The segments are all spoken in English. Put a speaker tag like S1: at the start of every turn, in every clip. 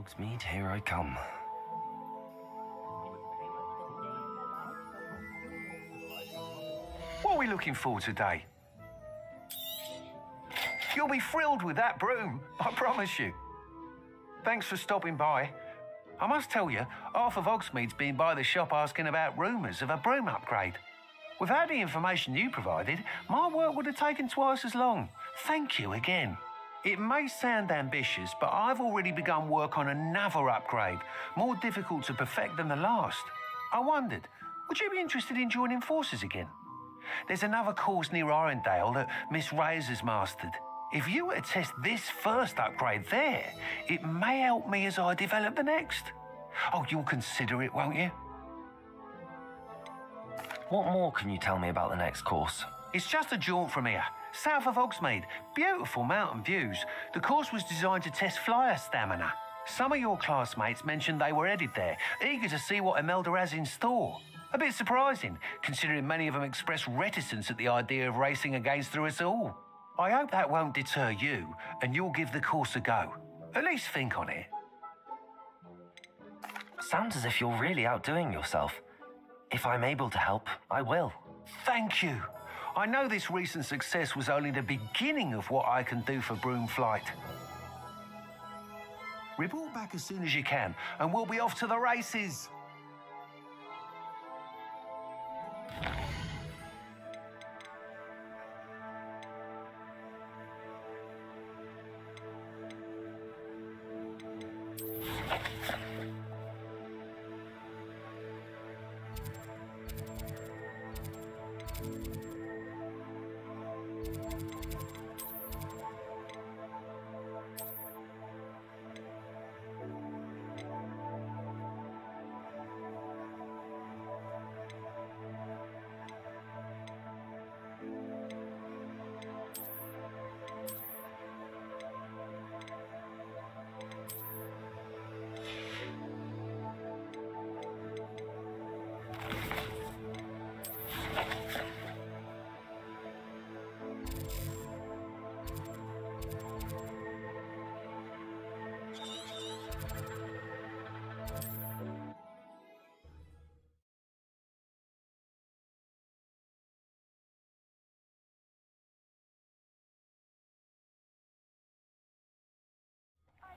S1: Hogsmeade, here I come.
S2: What are we looking for today? You'll be thrilled with that broom, I promise you. Thanks for stopping by. I must tell you, half of Hogsmeade's been by the shop asking about rumours of a broom upgrade. Without the information you provided, my work would have taken twice as long. Thank you again. It may sound ambitious, but I've already begun work on another upgrade, more difficult to perfect than the last. I wondered, would you be interested in joining forces again? There's another course near Arendelle that Miss Reyes has mastered. If you were to test this first upgrade there, it may help me as I develop the next. Oh, you'll consider it, won't you?
S1: What more can you tell me about the next course?
S2: It's just a jaunt from here, south of Hogsmeade. Beautiful mountain views. The course was designed to test flyer stamina. Some of your classmates mentioned they were headed there, eager to see what Imelda has in store. A bit surprising, considering many of them expressed reticence at the idea of racing against us all. I hope that won't deter you, and you'll give the course a go. At least think on it.
S1: Sounds as if you're really outdoing yourself. If I'm able to help, I will.
S2: Thank you. I know this recent success was only the beginning of what I can do for broom flight. Report back as soon as you can, and we'll be off to the races.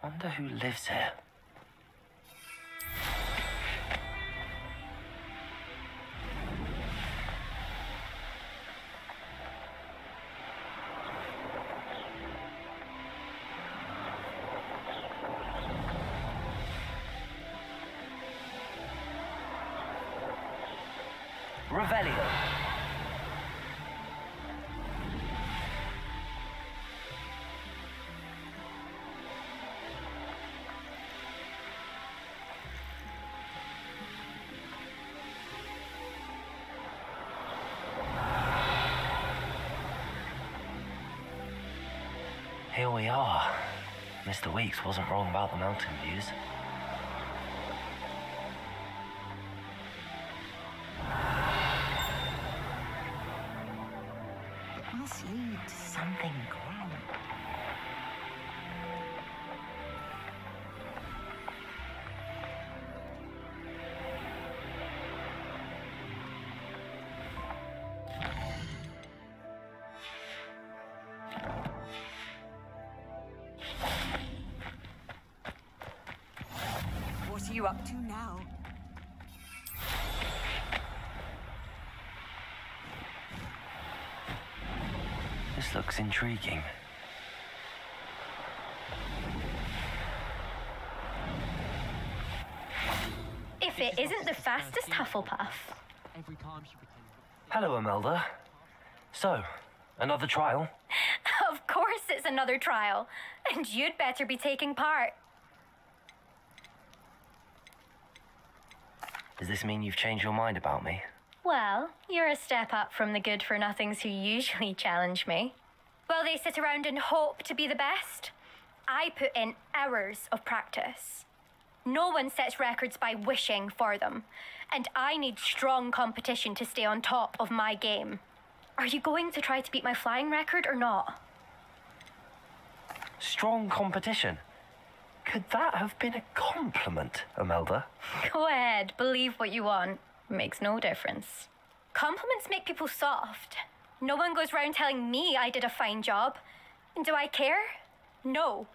S1: Wonder who lives here. Revelio. Here we are. Mr. Weeks wasn't wrong about the mountain views.
S3: It must lead to something grand. What are you up to now?
S1: This looks intriguing.
S4: If it isn't the fastest Hufflepuff.
S5: Every time she pretended.
S1: Hello, Imelda. So, another trial?
S4: Of course it's another trial. And you'd better be taking part.
S1: Does this mean you've changed your mind about me?
S4: Well, you're a step up from the good-for-nothings who usually challenge me. While they sit around and hope to be the best, I put in hours of practice. No one sets records by wishing for them, and I need strong competition to stay on top of my game. Are you going to try to beat my flying record or not?
S1: Strong competition? Could that have been a compliment, Imelda?
S4: Go ahead, believe what you want. Makes no difference. Compliments make people soft. No one goes round telling me I did a fine job. And do I care? No.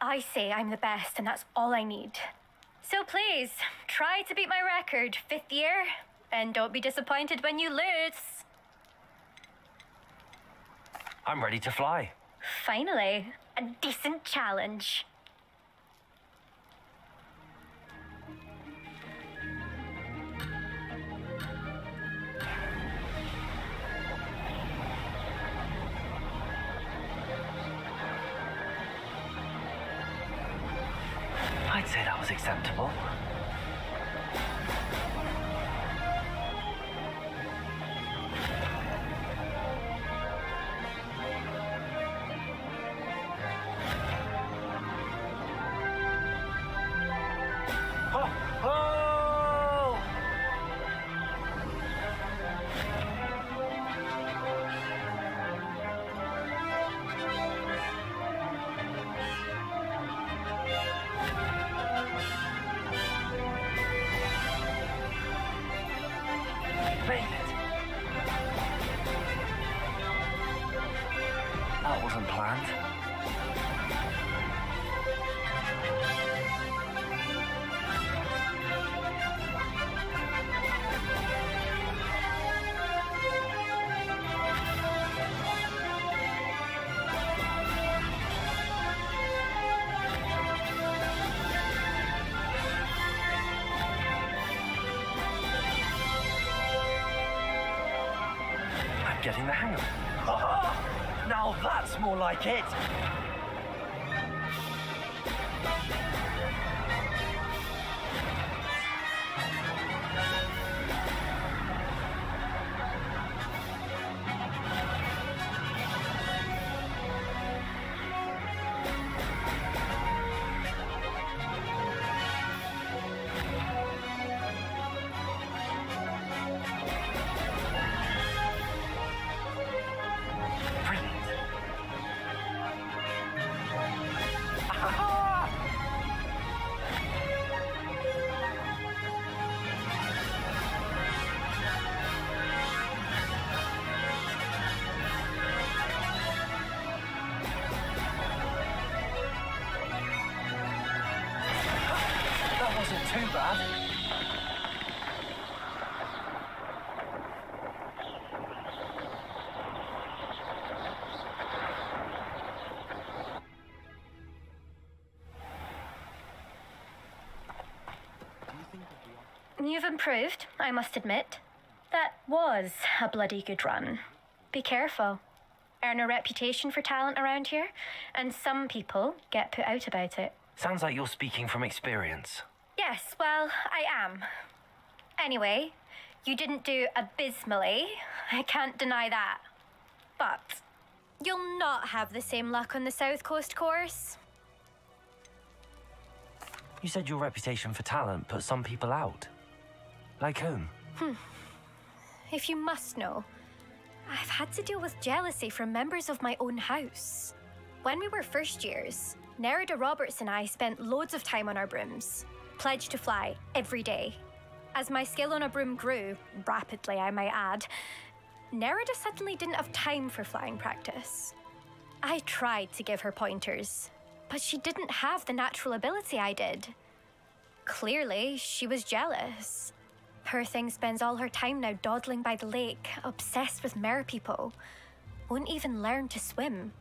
S4: I say I'm the best, and that's all I need. So please, try to beat my record, 5th year, and don't be disappointed when you lose.
S1: I'm ready to fly.
S4: Finally, a decent challenge.
S1: I'd say that was acceptable. Oh! Oh! Made it. That wasn't planned. I'm getting the hang of it. Now that's more like it. Brilliant. Ah! That wasn't too bad.
S5: Do you think that we are...
S4: You've improved, I must admit. That was a bloody good run. Be careful. Earn a reputation for talent around here, and some people get put out about it.
S1: Sounds like you're speaking from experience.
S4: Yes, well, I am. Anyway, you didn't do abysmally. I can't deny that. But you'll not have the same luck on the South Coast course.
S1: You said your reputation for talent put some people out. Like whom?
S4: If you must know, I've had to deal with jealousy from members of my own house. When we were first years, Nerida Roberts and I spent loads of time on our brooms, pledged to fly every day. As my skill on a broom grew, rapidly I might add, Nerida suddenly didn't have time for flying practice. I tried to give her pointers, but she didn't have the natural ability I did. Clearly, she was jealous. Poor thing spends all her time now dawdling by the lake, obsessed with mer people. Won't even learn to swim.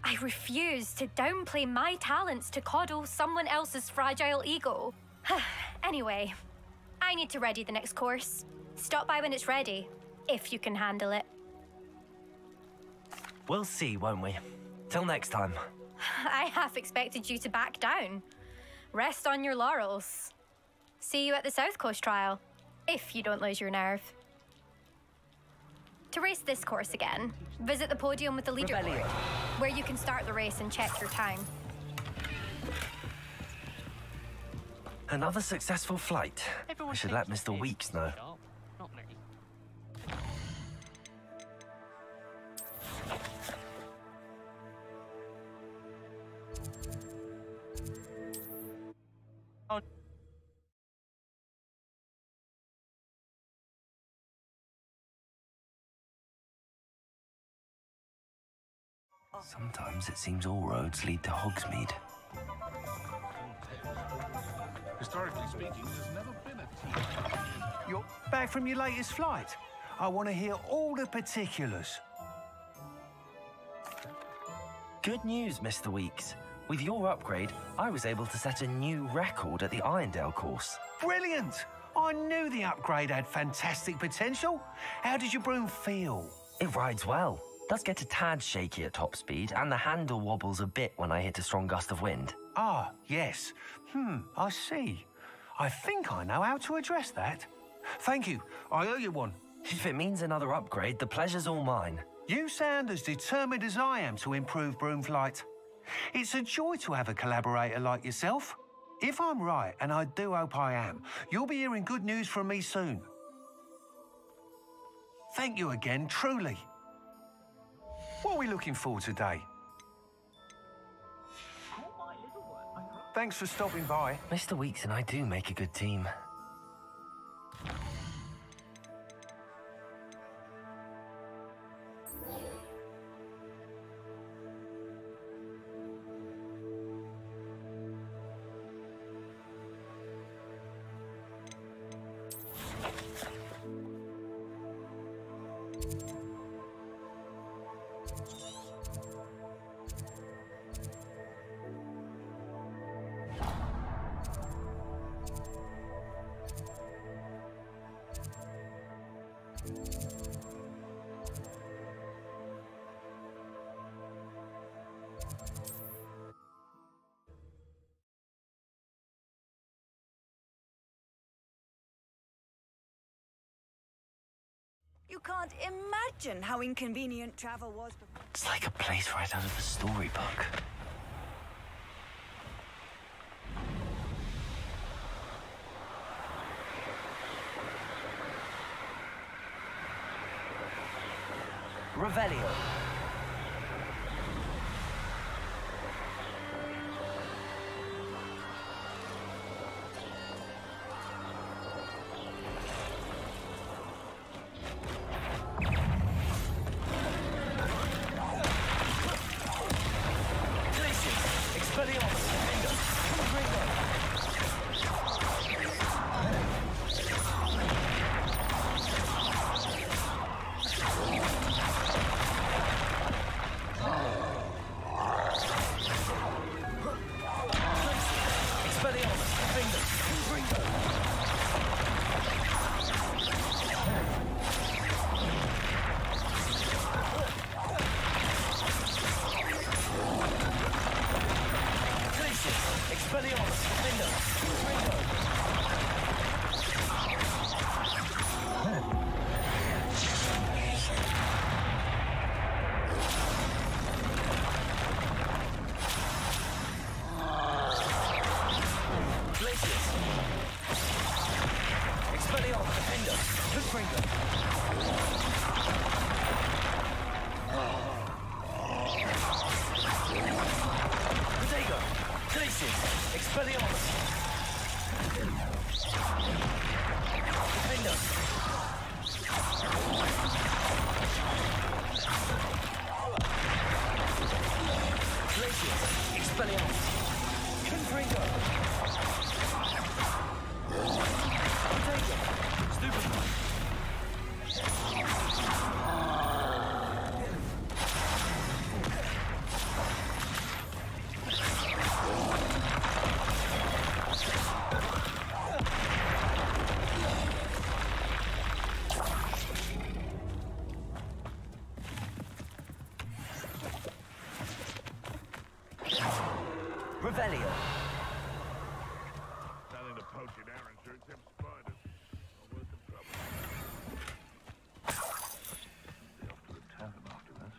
S4: I refuse to downplay my talents to coddle someone else's fragile ego. Anyway, I need to ready the next course. Stop by when it's ready, if you can handle it.
S1: We'll see, won't we? Till next time.
S4: I half expected you to back down. Rest on your laurels. See you at the South Coast trial, if you don't lose your nerve. To race this course again, visit the podium with the leaderboard,
S1: Rebellion.
S4: where you can start the race and check your time.
S1: Another successful flight.
S5: Everyone
S1: I should
S5: thinks
S1: let Mr.
S5: it's
S1: Weeks know.
S5: sharp, not me.
S1: Sometimes it seems all roads lead to Hogsmeade.
S6: Historically speaking, there's never been a team.
S2: You're back from your latest flight. I want to hear all the particulars.
S1: Good news, Mr. Weeks. With your upgrade, I was able to set a new record at the Irondale course.
S2: Brilliant! I knew the upgrade had fantastic potential. How did your broom feel?
S1: It rides well. Does get a tad shaky at top speed, and the handle wobbles a bit when I hit a strong gust of wind.
S2: Ah, yes. I see. I think I know how to address that. Thank you. I owe you one.
S1: If it means another upgrade, the pleasure's all mine.
S2: You sound as determined as I am to improve broom flight. It's a joy to have a collaborator like yourself. If I'm right, and I do hope I am, you'll be hearing good news from me soon. Thank you again, truly. What are we looking for today? Thanks for stopping by.
S1: Mr. Weeks and I do make a good team.
S3: You can't imagine how inconvenient travel was before.
S1: It's like a place right out of a storybook. Revelio. Revelio.
S6: Nothing to poach an errand, sure, except spiders. Not worth the trouble. Be off to the tavern after this.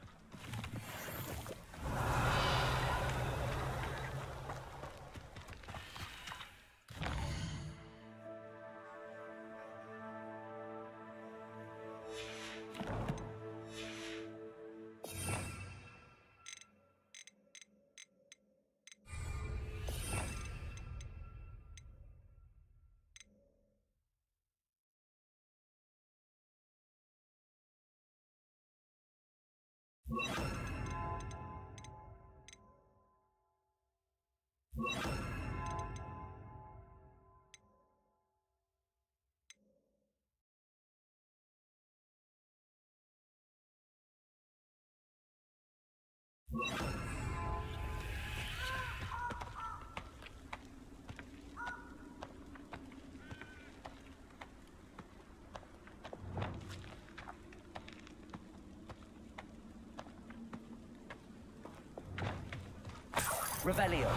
S1: Revelio.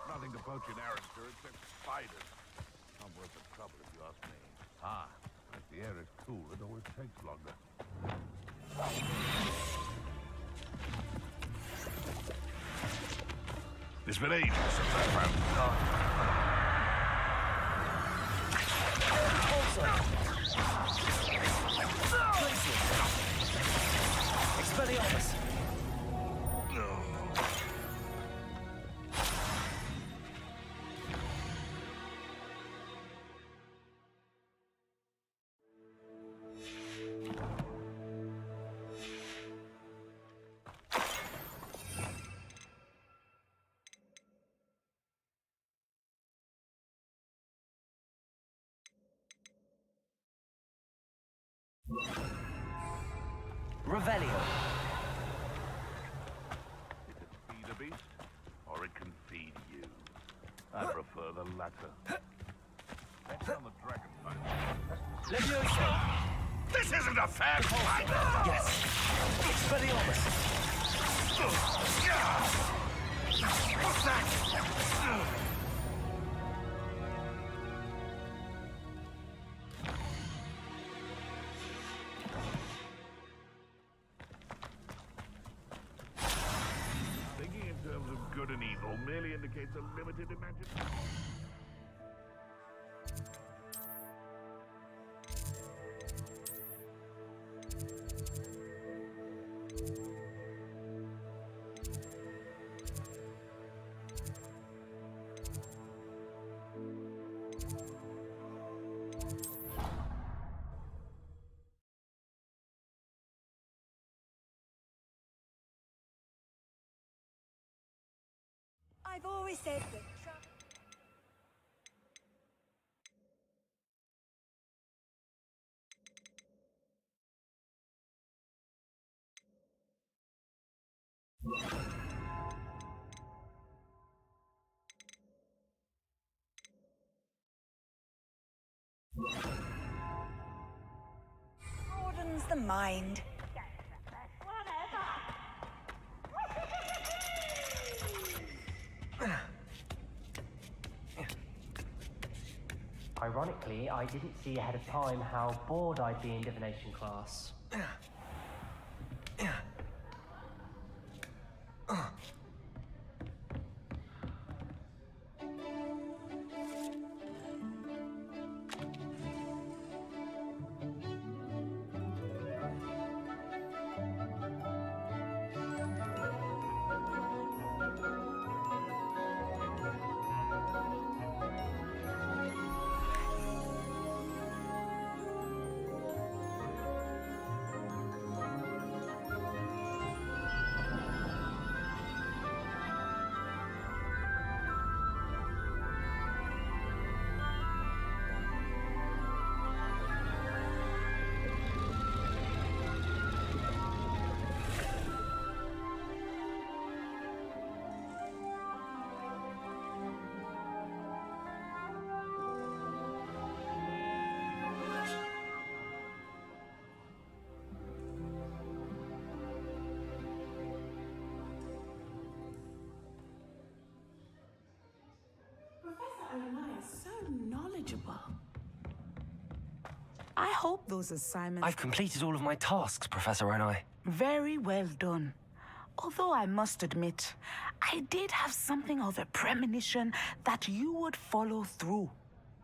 S6: Nothing to poach in Arrester except spiders. Not worth the trouble if you ask me. Ah, if the air is cool, it always takes longer. It's been ages since I found
S1: Expelliarmus. Revelio.
S6: it can feed a beast, or it can feed you. I prefer the latter. Next on the dragon fight.
S1: Levioso.
S6: This isn't a fair fight!
S1: Yes. Expelliarmus.
S6: What's that? Thinking in terms of good and evil merely indicates a limited imagination.
S3: I've always said that broadens the mind.
S7: Ironically, I didn't see ahead of time how bored I'd be in divination class.
S8: So knowledgeable. I hope those assignments...
S1: I've completed all of my tasks, Professor Onai.
S8: Very well done. Although I must admit, I did have something of a premonition that you would follow through.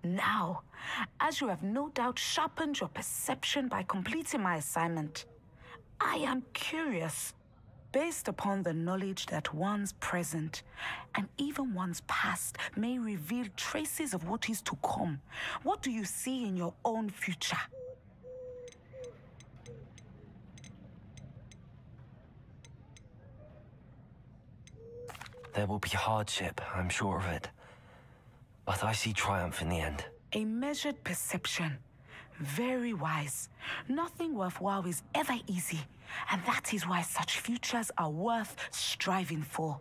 S8: Now, as you have no doubt sharpened your perception by completing my assignment, I am curious. Based upon the knowledge that one's present and even one's past may reveal traces of what is to come, what do you see in your own future?
S1: There will be hardship, I'm sure of it. But I see triumph in the end.
S8: A measured perception. Very wise. Nothing worthwhile is ever easy, and that is why such futures are worth striving for.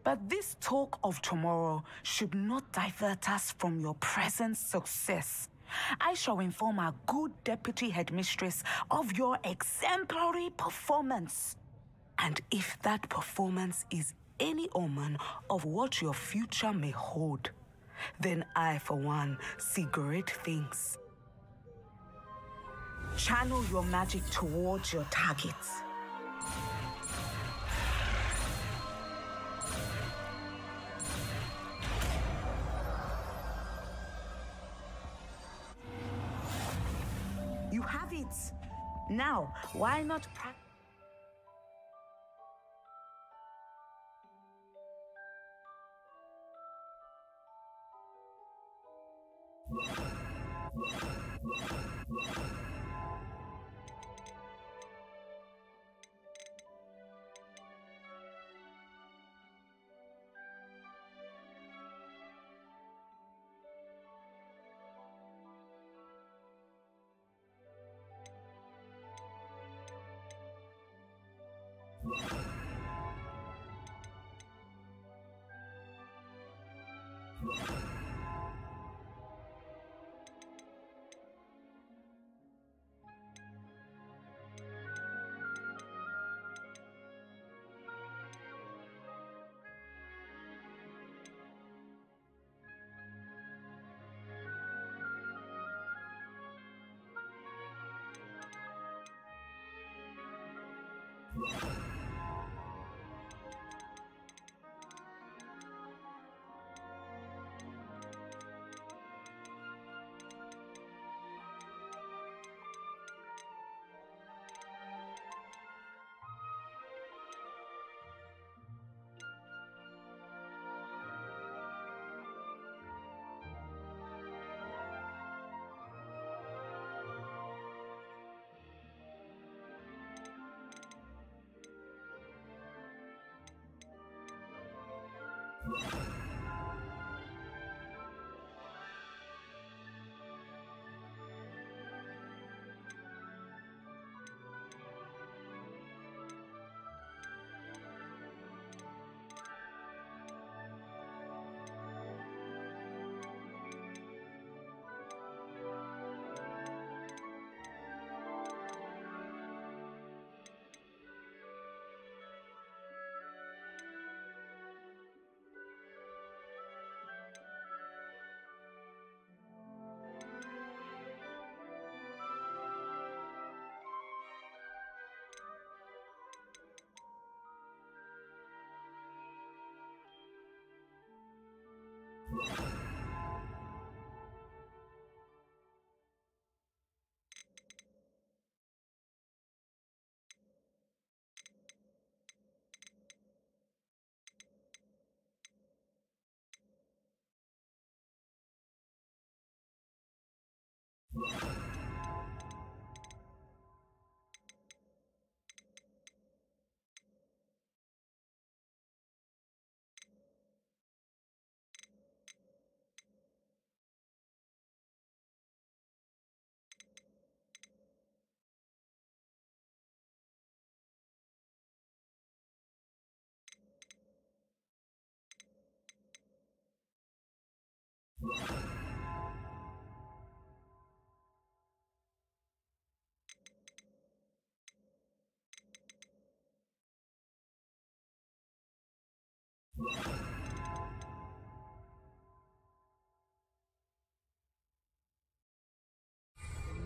S8: But this talk of tomorrow should not divert us from your present success. I shall inform our good deputy headmistress of your exemplary performance. And if that performance is any omen of what your future may hold, then I, for one, see great things. Channel your magic towards your targets. You have it. Now, why not practice?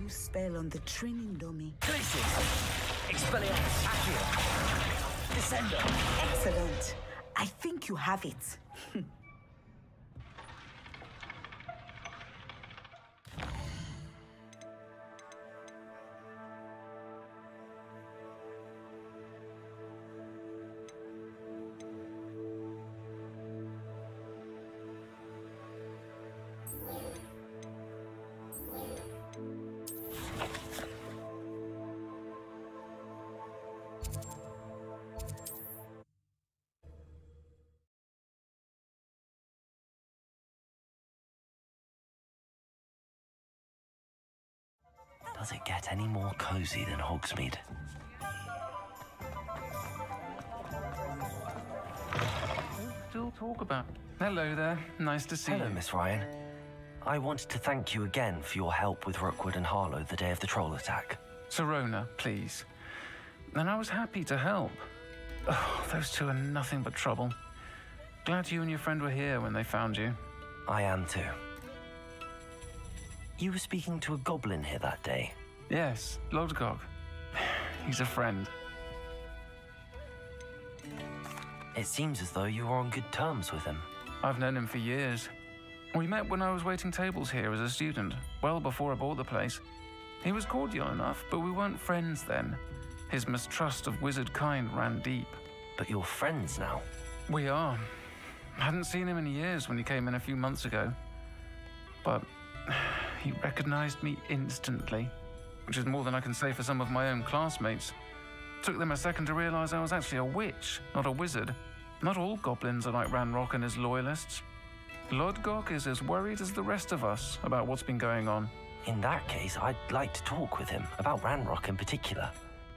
S8: New spell on the training dummy.
S1: Expelliarmus, Accio. Descender.
S8: Excellent. I think you have it.
S1: Does it get any more cozy than Hogsmeade?
S9: Still talk about. Hello there. Nice to see you.
S1: Hello, Miss Ryan. I wanted to thank you again for your help with Rookwood and Harlow the day of the troll attack.
S9: Sirona, please. And I was happy to help. Oh, those two are nothing but trouble. Glad you and your friend were here when they found you.
S1: I am too. You were speaking to a goblin here that day.
S9: Yes, Lodgok. He's a friend.
S1: It seems as though you were on good terms with him.
S9: I've known him for years. We met when I was waiting tables here as a student, well before I bought the place. He was cordial enough, but we weren't friends then. His mistrust of wizard kind ran deep.
S1: But you're friends now?
S9: We are. I hadn't seen him in years when he came in a few months ago. But he recognized me instantly, which is more than I can say for some of my own classmates. Took them a second to realize I was actually a witch, not a wizard. Not all goblins are like Ranrock and his loyalists. Lodgok is as worried as the rest of us about what's been going on.
S1: In that case, I'd like to talk with him, about Ranrock in particular.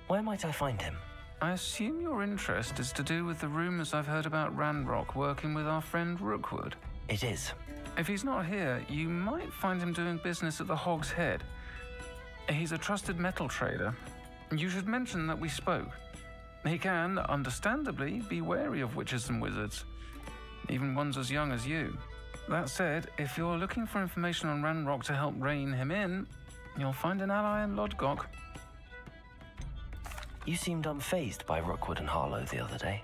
S1: Where might I find him?
S9: I assume your interest is to do with the rumors I've heard about Ranrock working with our friend Rookwood.
S1: It is.
S9: If he's not here, you might find him doing business at the Hog's Head. He's a trusted metal trader. You should mention that we spoke. He can, understandably, be wary of witches and wizards, even ones as young as you. That said, if you're looking for information on Ranrock to help rein him in, you'll find an ally in Lodgok.
S1: You seemed unfazed by Rookwood and Harlow the other day.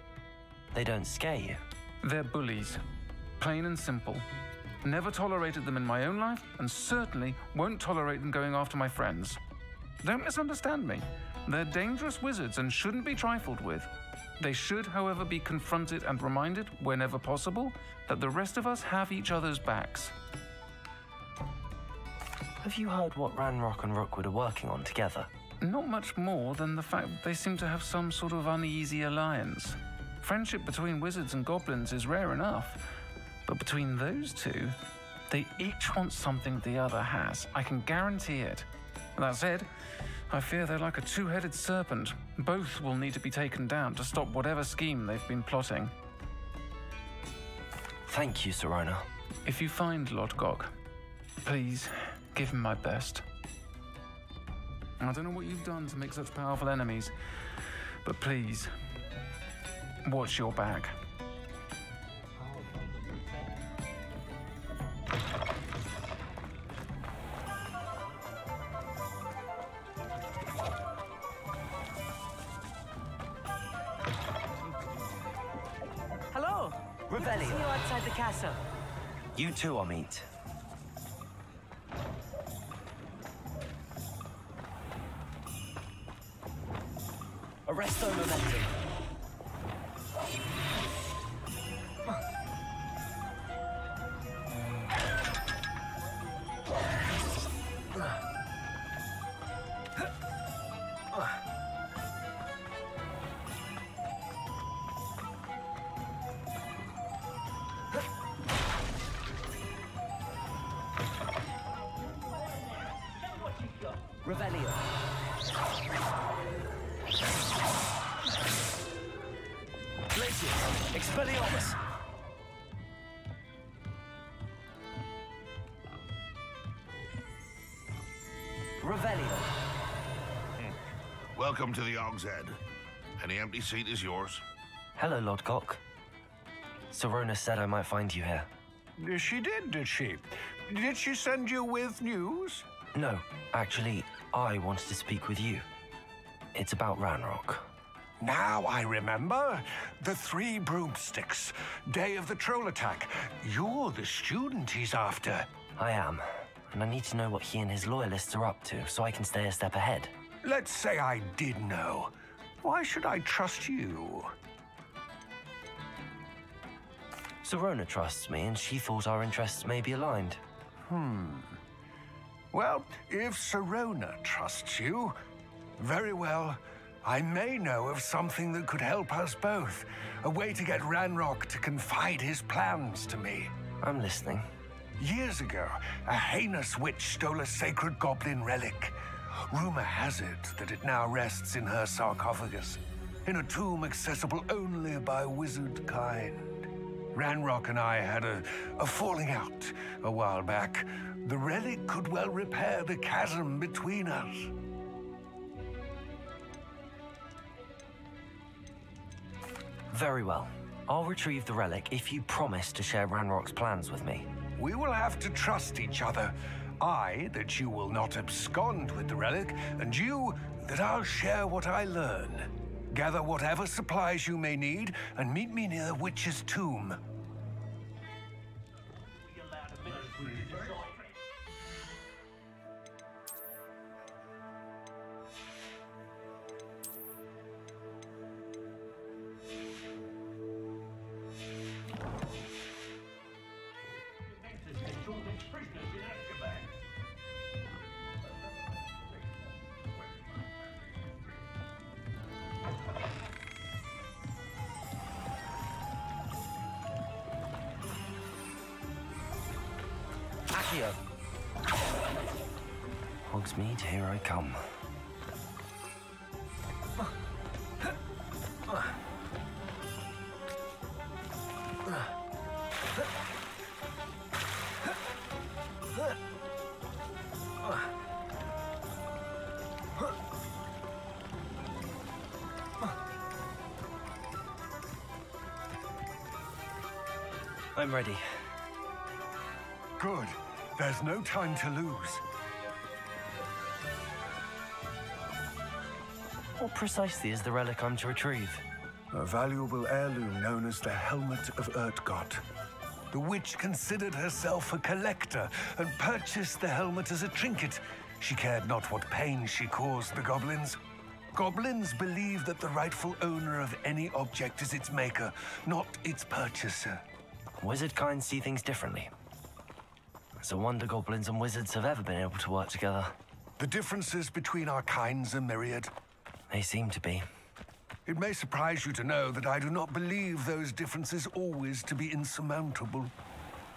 S1: They don't scare you.
S9: They're bullies. Plain and simple. Never tolerated them in my own life, and certainly won't tolerate them going after my friends. Don't misunderstand me. They're dangerous wizards and shouldn't be trifled with. They should, however, be confronted and reminded, whenever possible, that the rest of us have each other's backs.
S1: Have you heard what Ranrock and Rookwood are working on together?
S9: Not much more than the fact that they seem to have some sort of uneasy alliance. Friendship between wizards and goblins is rare enough, but between those two, they each want something the other has. I can guarantee it. That said, I fear they're like a two-headed serpent. Both will need to be taken down to stop whatever scheme they've been plotting.
S1: Thank you, Sirona.
S9: If you find Lodgok, please give him my best. I don't know what you've done to make such powerful enemies, but please, watch your back.
S8: Hello.
S1: Revelio.
S8: See you outside the castle.
S1: You too, Amit. Arresto momentum. Revelio. Glacius, Expelliarmus. Revelio.
S6: Welcome to the Hog's Head. Any empty seat is yours.
S1: Hello, Lodgok. Sirona said I might find you here.
S2: She did she? Did she send you with news?
S1: No, actually, I wanted to speak with you. It's about Ranrock.
S2: Now I remember. The 3 broomsticks. Day of the troll attack. You're the student he's after.
S1: I am, and I need to know what he and his loyalists are up to so I can stay a step ahead.
S2: Let's say I did know. Why should I trust you?
S1: Sirona trusts me, and she thought our interests may be aligned.
S2: Well, if Sirona trusts you, very well. I may know of something that could help us both. A way to get Ranrock to confide his plans to me.
S1: I'm listening.
S2: Years ago, a heinous witch stole a sacred goblin relic. Rumor has it that it now rests in her sarcophagus, in a tomb accessible only by wizard kind. Ranrock and I had a falling out a while back. The relic could well repair the chasm between us.
S1: Very well. I'll retrieve the relic if you promise to share Ranrock's plans with me.
S2: We will have to trust each other. I, that you will not abscond with the relic, and you, that I'll share what I learn. Gather whatever supplies you may need, and meet me near the witch's tomb.
S1: Accio. Hogsmeade, here I come. I'm ready.
S2: Good. There's no time to lose.
S1: What precisely is the relic I'm to retrieve?
S2: A valuable heirloom known as the Helmet of Urtgott. The witch considered herself a collector and purchased the helmet as a trinket. She cared not what pain she caused the goblins. Goblins believe that the rightful owner of any object is its maker, not its purchaser.
S1: Wizard kind see things differently. It's a wonder goblins and wizards have ever been able to work together.
S2: The differences between our kinds are myriad.
S1: They seem to be.
S2: It may surprise you to know that I do not believe those differences always to be insurmountable.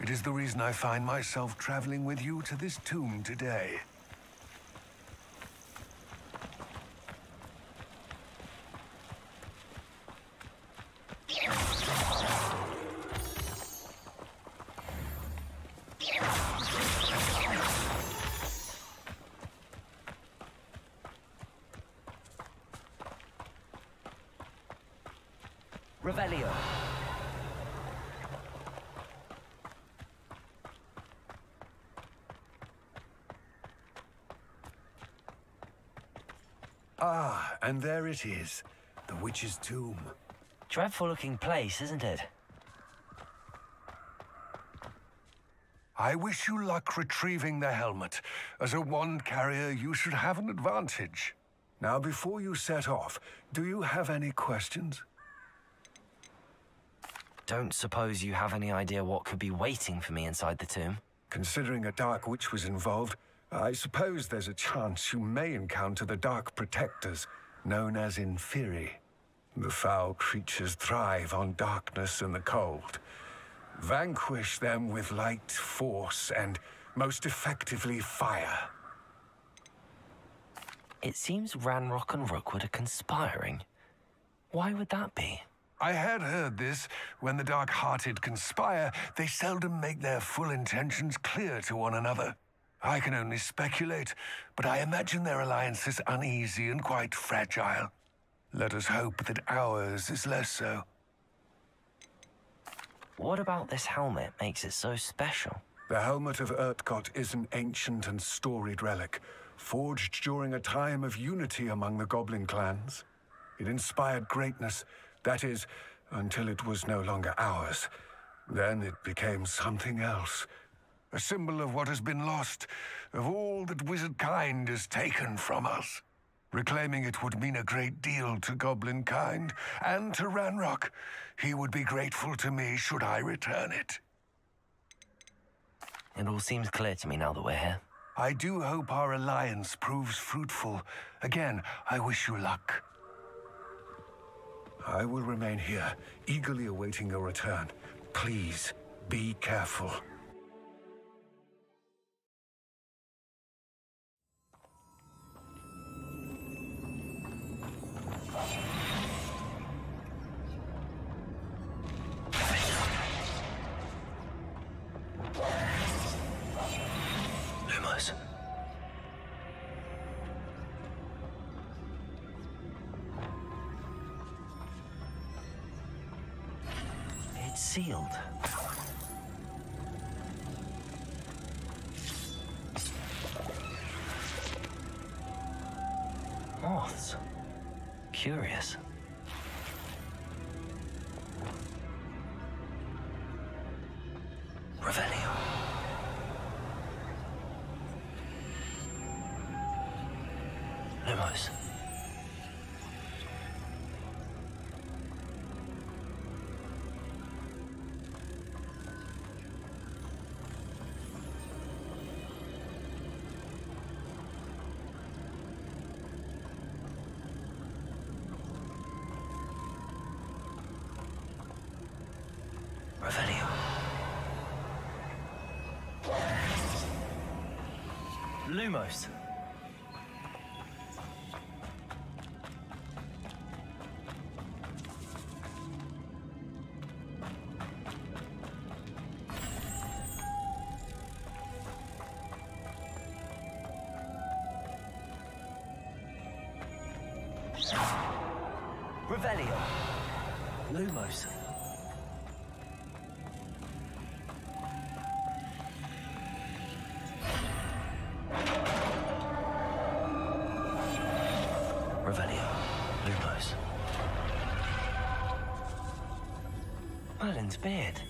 S2: It is the reason I find myself traveling with you to this tomb today.
S1: Revelio.
S2: Ah, and there it is. The witch's tomb.
S1: Dreadful looking place, isn't it?
S2: I wish you luck retrieving the helmet. As a wand carrier, you should have an advantage. Now, before you set off, do you have any questions?
S1: Don't suppose you have any idea what could be waiting for me inside the tomb?
S2: Considering a dark witch was involved, I suppose there's a chance you may encounter the Dark Protectors, known as Inferi. The foul creatures thrive on darkness and the cold. Vanquish them with light, force, and most effectively fire.
S1: It seems Ranrock and Rookwood are conspiring. Why would that be?
S2: I had heard this. When the dark-hearted conspire, they seldom make their full intentions clear to one another. I can only speculate, but I imagine their alliance is uneasy and quite fragile. Let us hope that ours is less so.
S1: What about this helmet makes it so special?
S2: The Helmet of Urtgott is an ancient and storied relic, forged during a time of unity among the goblin clans. It inspired greatness, that is, until it was no longer ours. Then it became something else. A symbol of what has been lost, of all that wizard kind has taken from us. Reclaiming it would mean a great deal to goblin kind, and to Ranrock. He would be grateful to me should I return it.
S1: It all seems clear to me now that we're here.
S2: I do hope our alliance proves fruitful. Again, I wish you luck. I will remain here, eagerly awaiting your return. Please, be careful.
S1: sealed. Moths. Curious. Revelio. Lumos. Revelio. Lumos. Revelio. Lumos. Revelio. Lumos. Merlin's beard.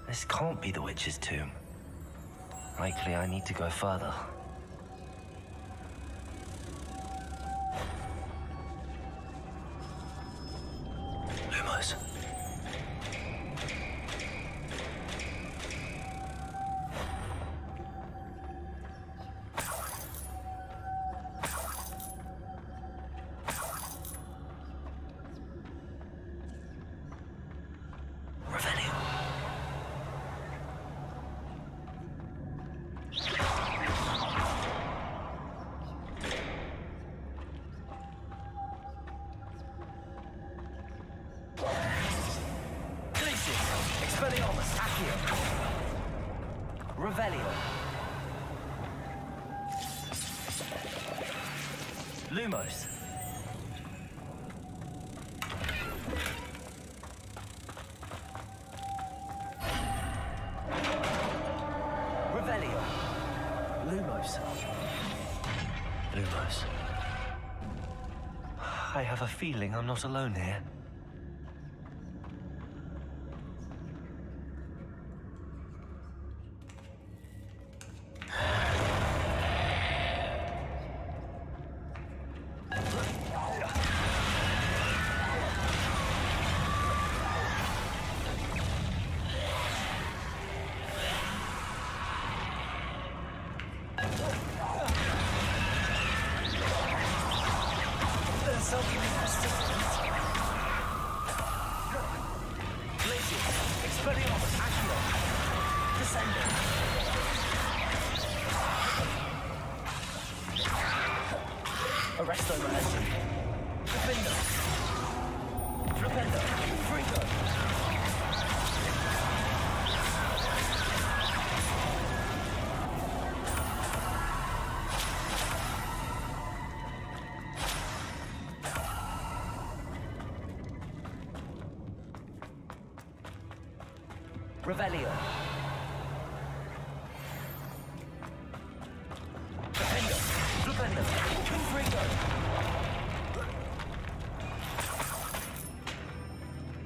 S1: This can't be the witch's tomb. Likely I need to go further. Lumos. Revelio. Expelliarmus, Accio. Revelio. Lumos. Revelio. Lumos. Lumos. I have a feeling I'm not alone here. Expelliarmus, Accio. Descending. Arresto Malesi. Defender. Flipendo. Frigo. Revelio. Defender. Flipendo. Frigo.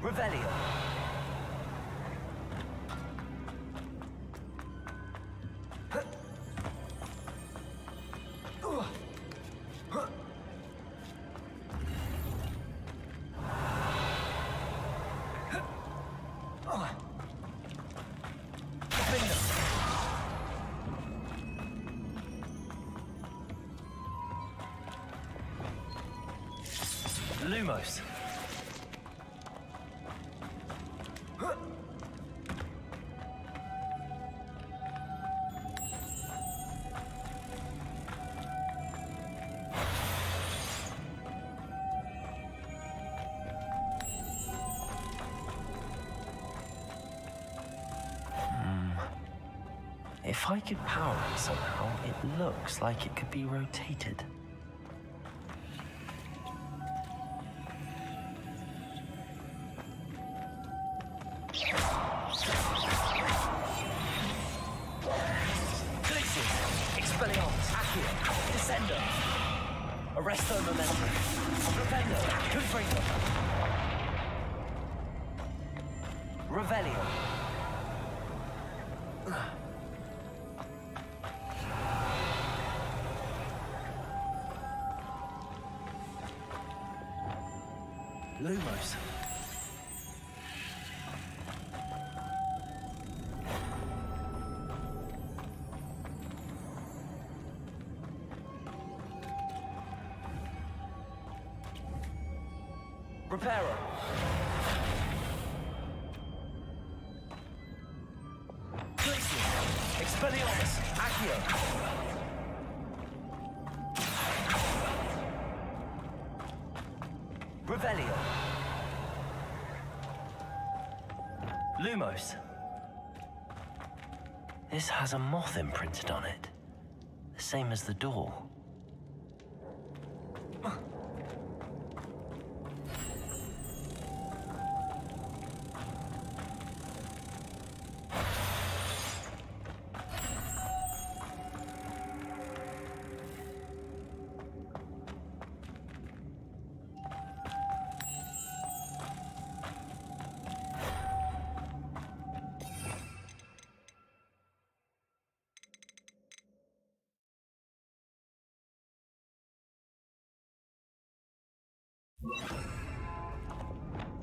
S1: Revelio. Lumos. If I could power it somehow, it looks like it could be rotated.
S10: Expelliarmus, Accio, Descendo, Arresto Momentum, Rependo, Confringo, Revelio.
S1: Lumos.
S10: Reparo. Glacier. Expelliarmus. Accio. Revelio.
S1: Lumos. This has a moth imprinted on it. The same as the door.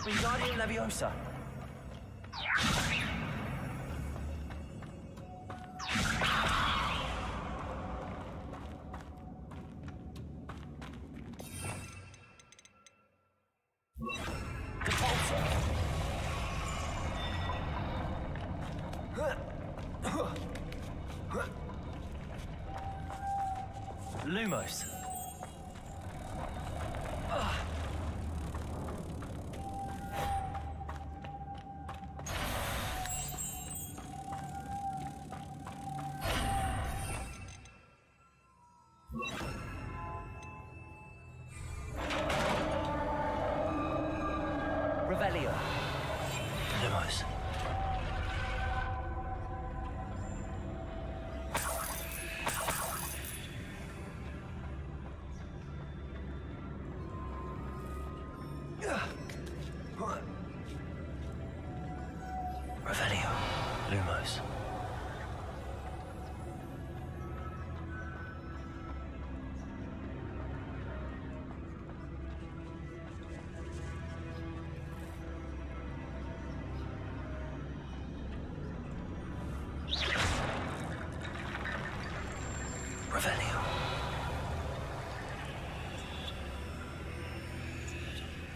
S10: Wingardium Leviosa.
S1: Lumos.
S10: Revelio.
S1: Lumos. Revelio. Lumos. Revelio.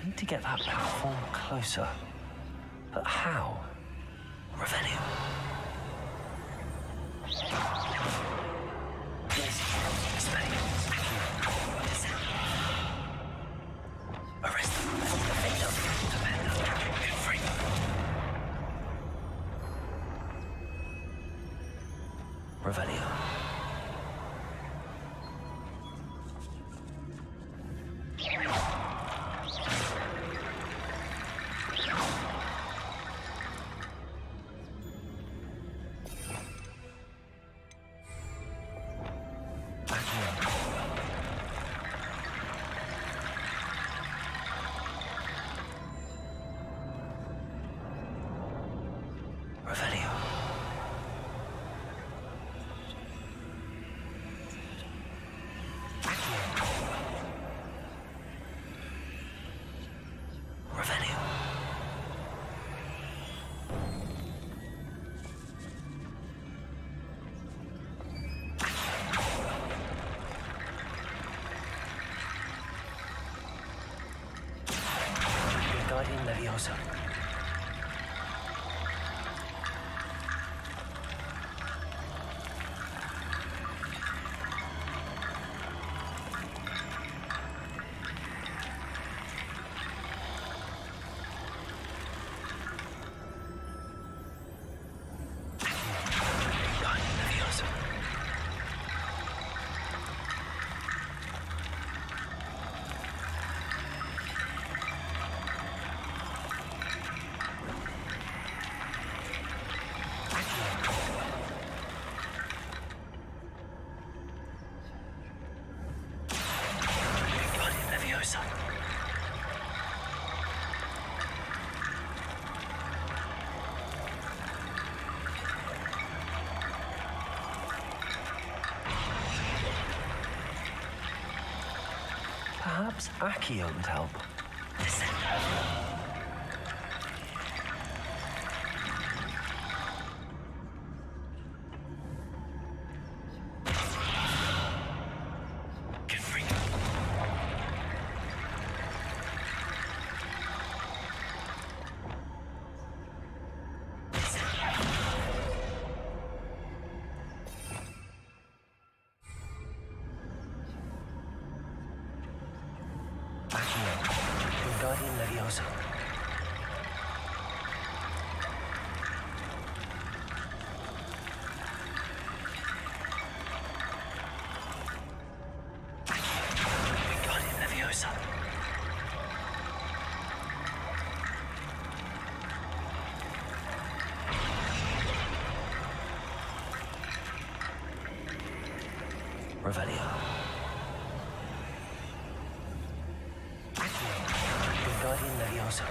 S1: I need to get that platform closer. But how? Revelio. Yes. Expelliarmus. Arrest them. Defendo. Defendo. Confringo. Revelio. Revelio. Perhaps Accio would help. Revelio. Accio. Wingardium Leviosa.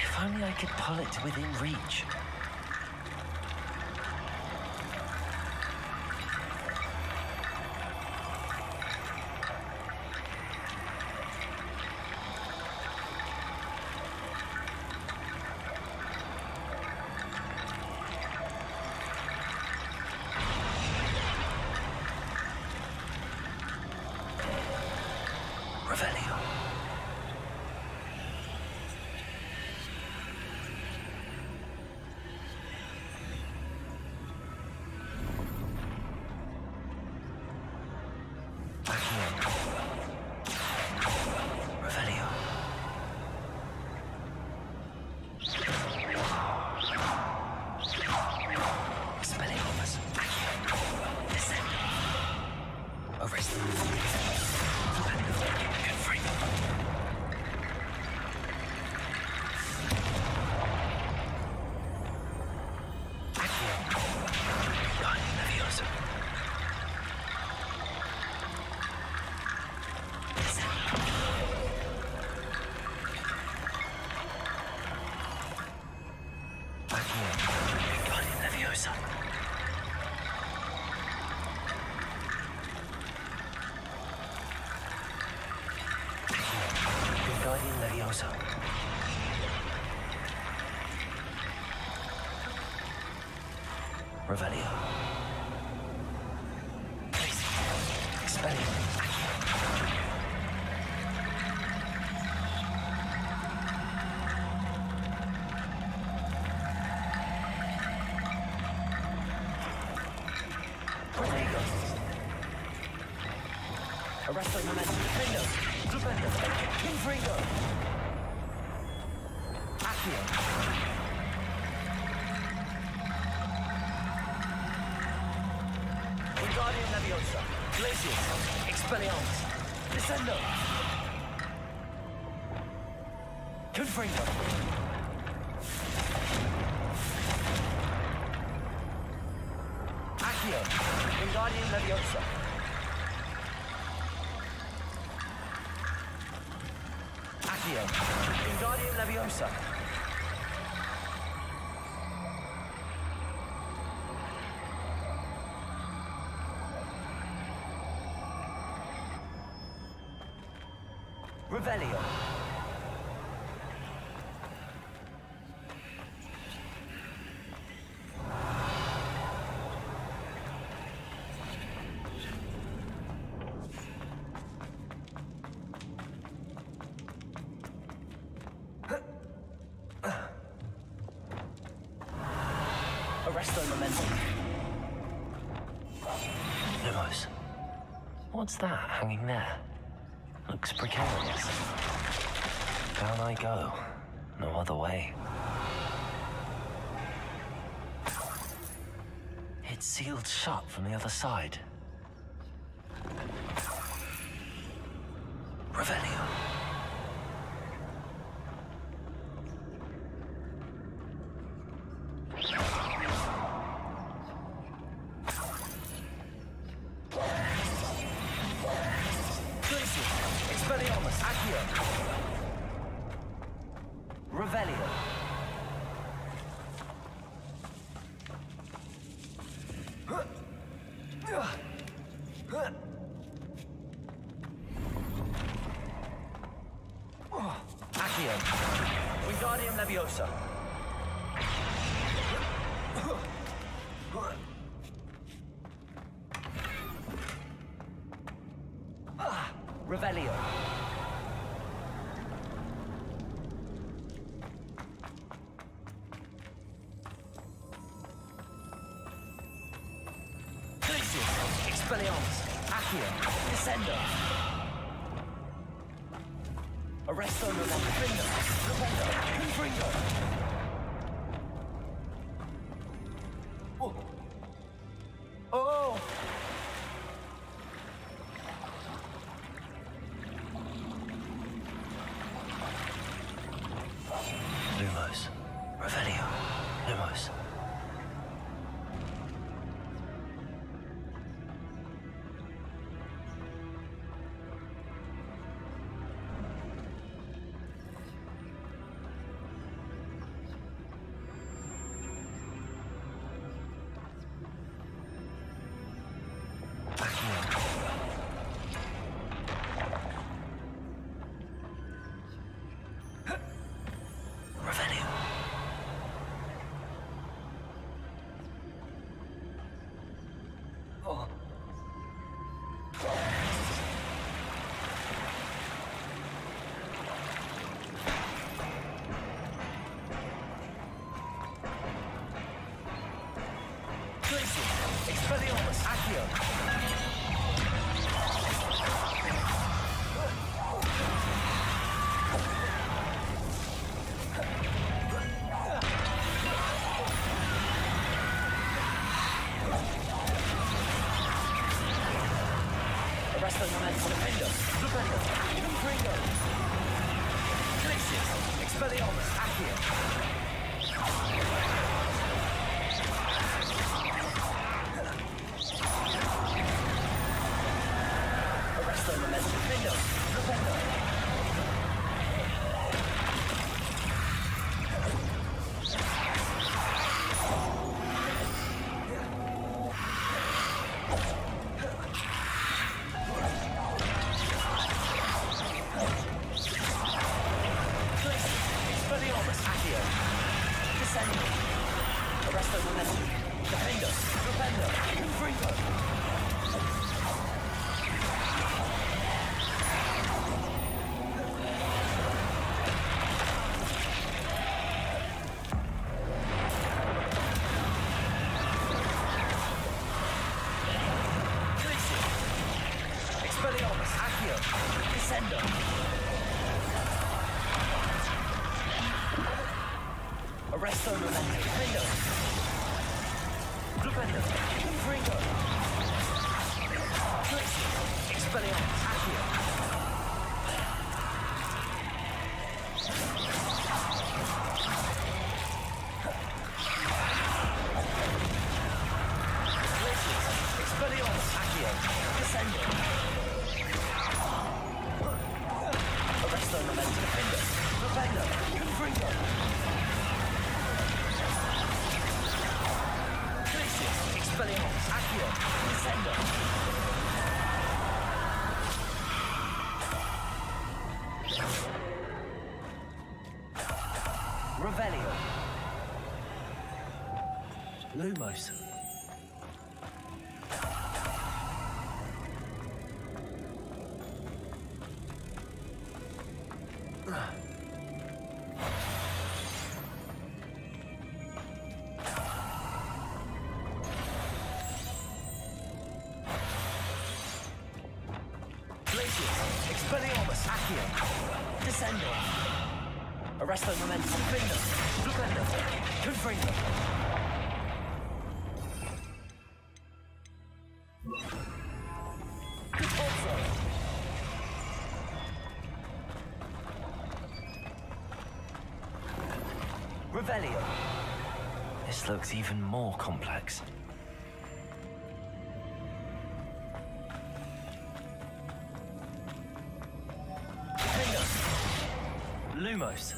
S1: If only I could pull it to within reach. Revelio. Please. Expellium. Protego. Arresto momentum. Defendo. Defendo. Confringo. Accio. Wingardium Leviosa. Glacius. Expelliarmus. Descendo. Confringo. Accio. Wingardium Leviosa. Accio. Wingardium Leviosa. Revelio. Arresto momentum. Lumos. What's that hanging there? Looks precarious. Down I go. No other way. It's sealed shut from the other side. Revelio. Expelliarmus. Accio. Revelio.
S10: Leviosa. Revelio. Expelliarmus, Accio, Descendo. Arresto November, Defendo, Confringo. Oh! Oh!
S1: Lumos. Revelio. Lumos.
S10: Expelliarmus, Accio. Arresto Momentum, Defendo, Defendo, Confringo. Glacius, Expelliarmus, Accio. Defendo, Defendo. Expelliarmus, Accio. Descendo. Arresto Momentum. Defendo, Defendo, Confringo. Expelliarmus, Accio, Descendo. Arresto Momentum, Defendo. Defendo, Confringo. Expelliarmus, Accio. Expelliarmus, Accio, Descendo. Arresto Momentum, Defendo, Defendo, Confringo. Expelliarmus, Accio, Descendo. Revelio. Lumos. Expelliarmus, Accio, Descendo. Arresto Momentum, Defendo, Defendo, Confringo. Revelio.
S1: This looks even more complex. Lumos.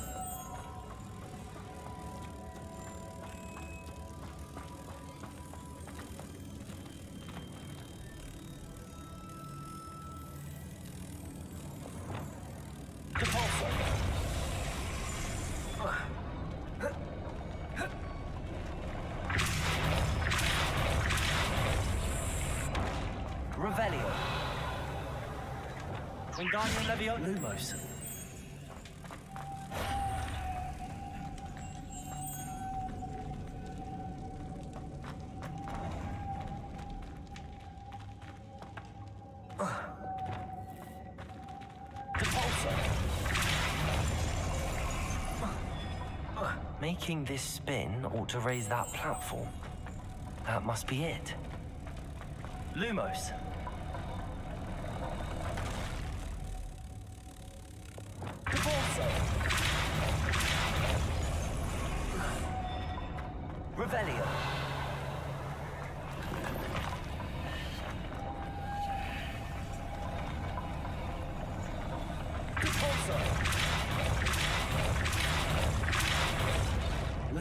S10: Revelio.
S1: Wingardium Leviosa.
S10: Lumos.
S1: Making this spin ought to raise that platform. That must be it. Lumos.
S10: Revelio.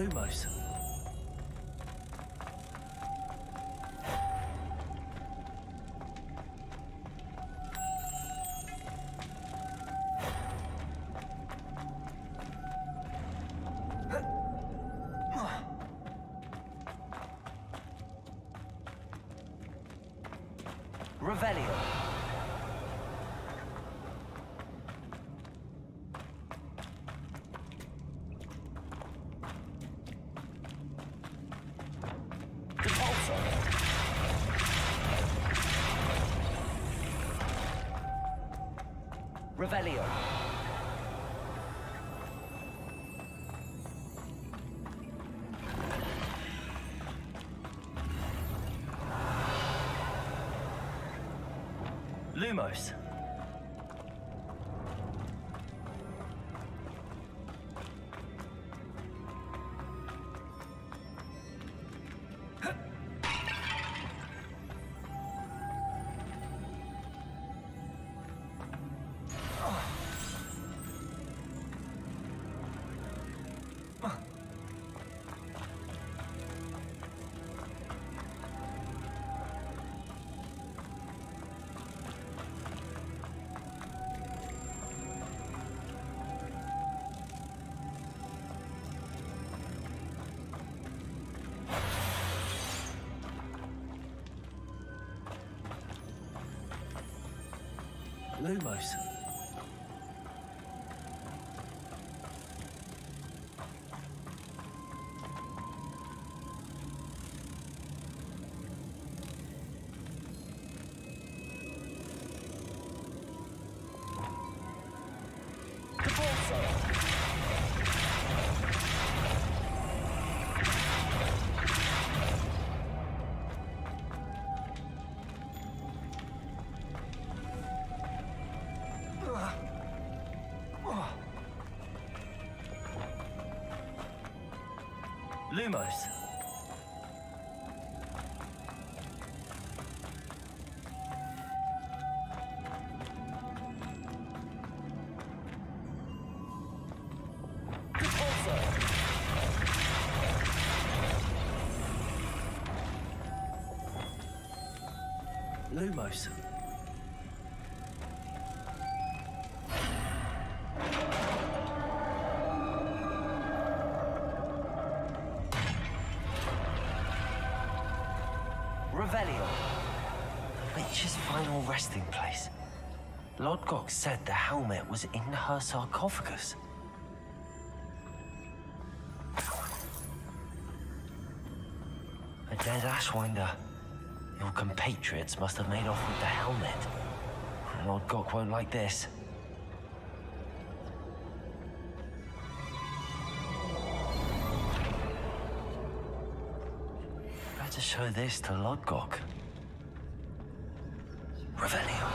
S10: Lumos. Revelio. Revelio.
S1: Lumos.
S10: Lumos.
S1: Lumos.
S10: Lumos. Revelio.
S1: The witch's final resting place. Lodgok said the helmet was in her sarcophagus. A dead Ashwinder. Your compatriots must have made off with the helmet. Lodgok won't like this. Better show this to Lodgok. Revelio.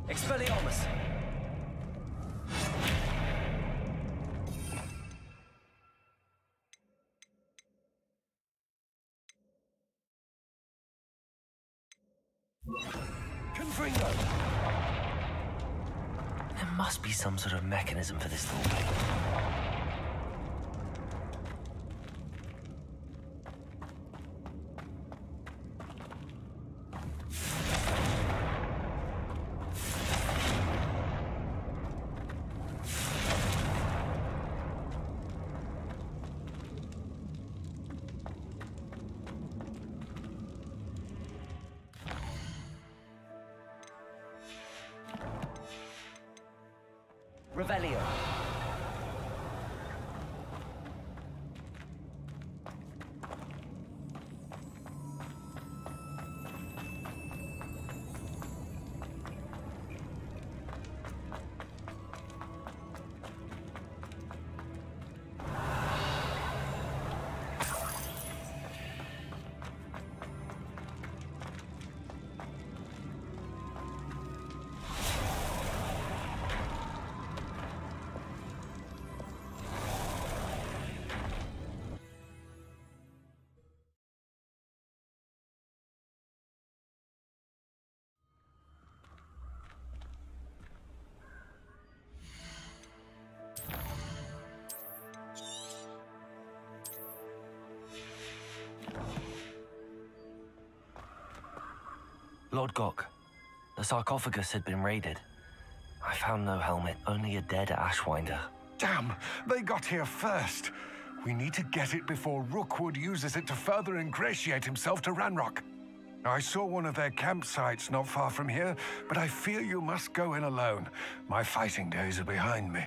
S10: Expelliarmus.
S1: Confringo! There must be some sort of mechanism for this doorway.
S10: Revelio.
S1: Lord Gok, the sarcophagus had been raided. I found no helmet, only a dead Ashwinder.
S11: Damn! They got here first. We need to get it before Rookwood uses it to further ingratiate himself to Ranrock. I saw one of their campsites not far from here, but I fear you must go in alone. My fighting days are behind me.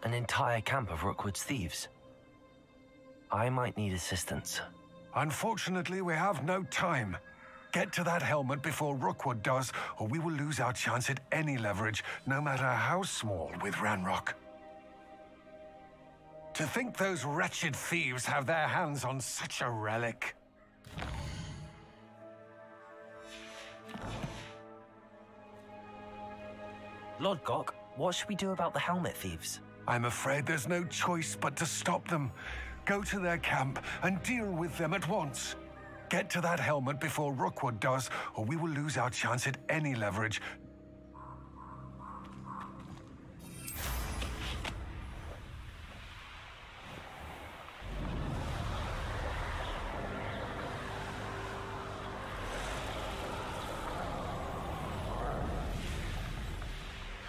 S1: An entire camp of Rookwood's thieves. I might need assistance.
S11: Unfortunately, we have no time. Get to that helmet before Rookwood does, or we will lose our chance at any leverage, no matter how small, with Ranrock. To think those wretched thieves have their hands on such a relic.
S1: Lord Gok, what should we do about the helmet thieves?
S11: I'm afraid there's no choice but to stop them. Go to their camp and deal with them at once. Get to that helmet before Rookwood does, or we will lose our chance at any leverage.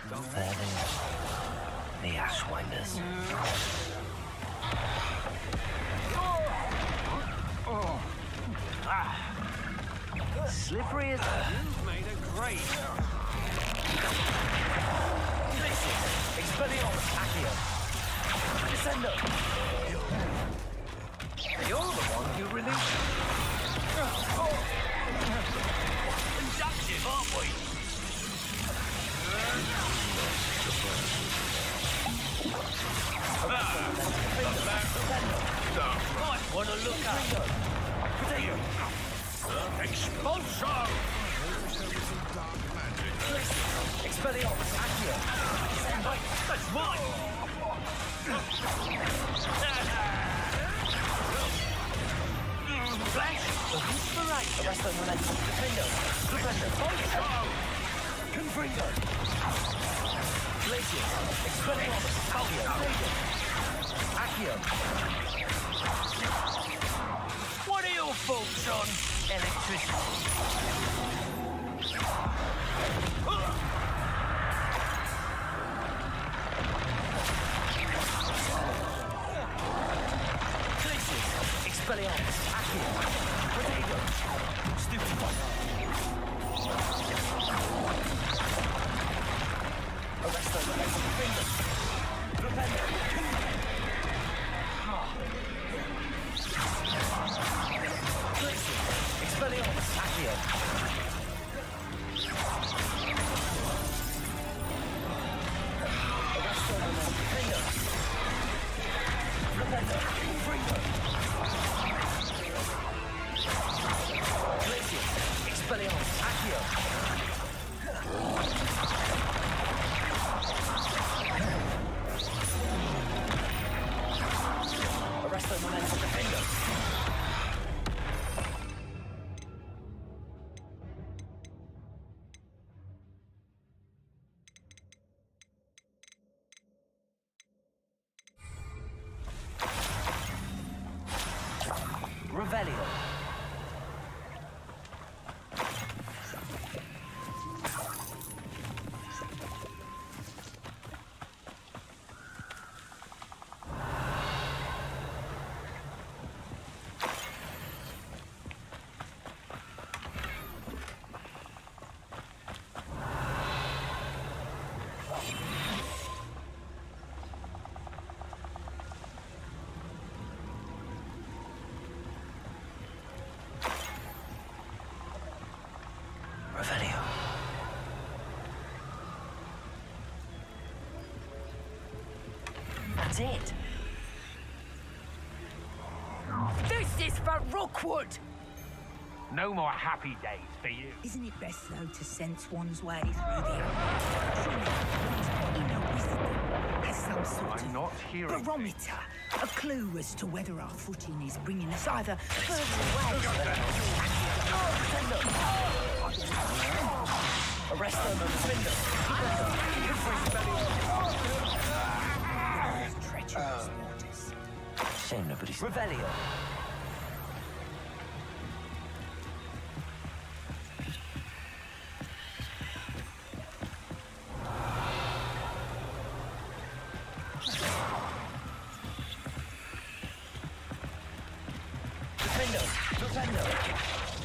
S1: There they are. The Ashwinders.
S10: Slippery as you've made a great. Expelliarmus Accio. Descendo. You're the one who released. Inductive, aren't we? Might want to look up. Expulso! Expelliarmus Accio. That's mine! Flash! Inspiration! Arresto momentum. Defendo. Defender. Confringo. Glacius. Expelliarmus Accio. What are your thoughts on electricity? Glacius. Expelliarmus Accio. Protego. Stupid one. Arresto momentum. Defender. Defender. Expelliarmus Accio. Arresto momentum. Defender. Defender. Fringo. Glacius. Expelliarmus Accio.
S1: Revelio. Revelio. That's it.
S8: This is for Rookwood!
S2: No more happy days for you.
S8: Isn't it best, though, to sense one's way through the air? Surely one's inner wisdom has some sort
S2: I'm
S8: of
S2: not hearing
S8: barometer, a clue as to whether our footing is bringing us either further away.
S1: Arrest them and
S8: Treacherous waters.
S1: Shame nobody's... Revelio.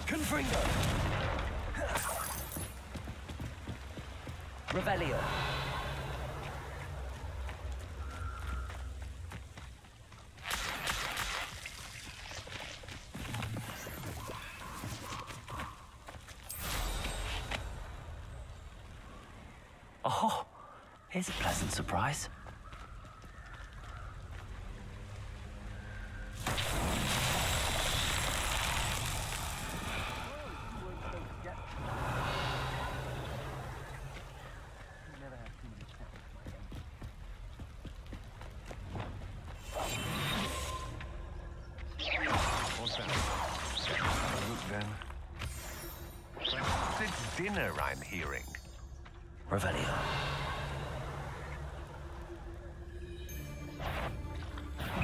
S1: Confringo. Revelio. Oh, here's a pleasant surprise.
S2: It's dinner, I'm hearing.
S1: Revelio.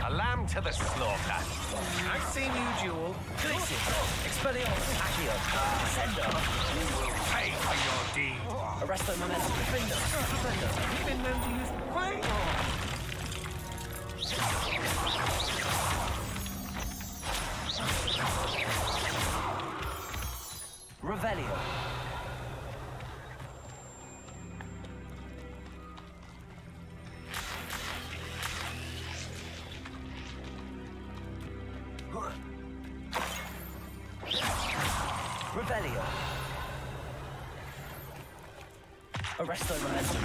S2: A lamb to the slaughter. I've seen you duel.
S1: Expelliarmus. Accio. Ascendo.
S2: Pay for your deed.
S1: Arresto momentum. Defender. Defender.
S2: You've been known to use quite.
S1: Revelio. Revelio. Arresto momentum.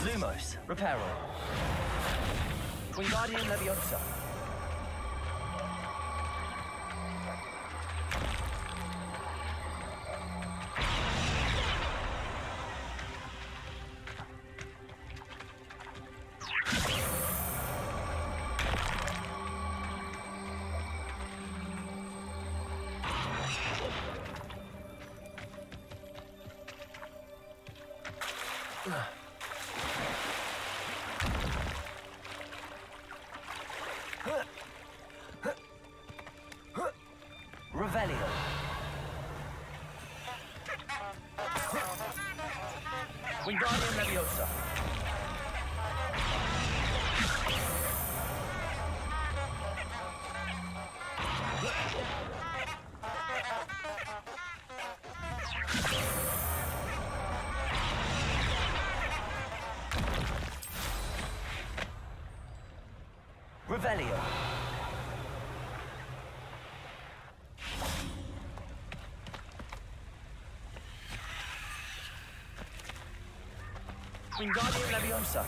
S1: Lumos. Reparo. Wingardium Leviosa. Revelio. Wingardium Leviosa. Revelio. Wingardium Leviosa.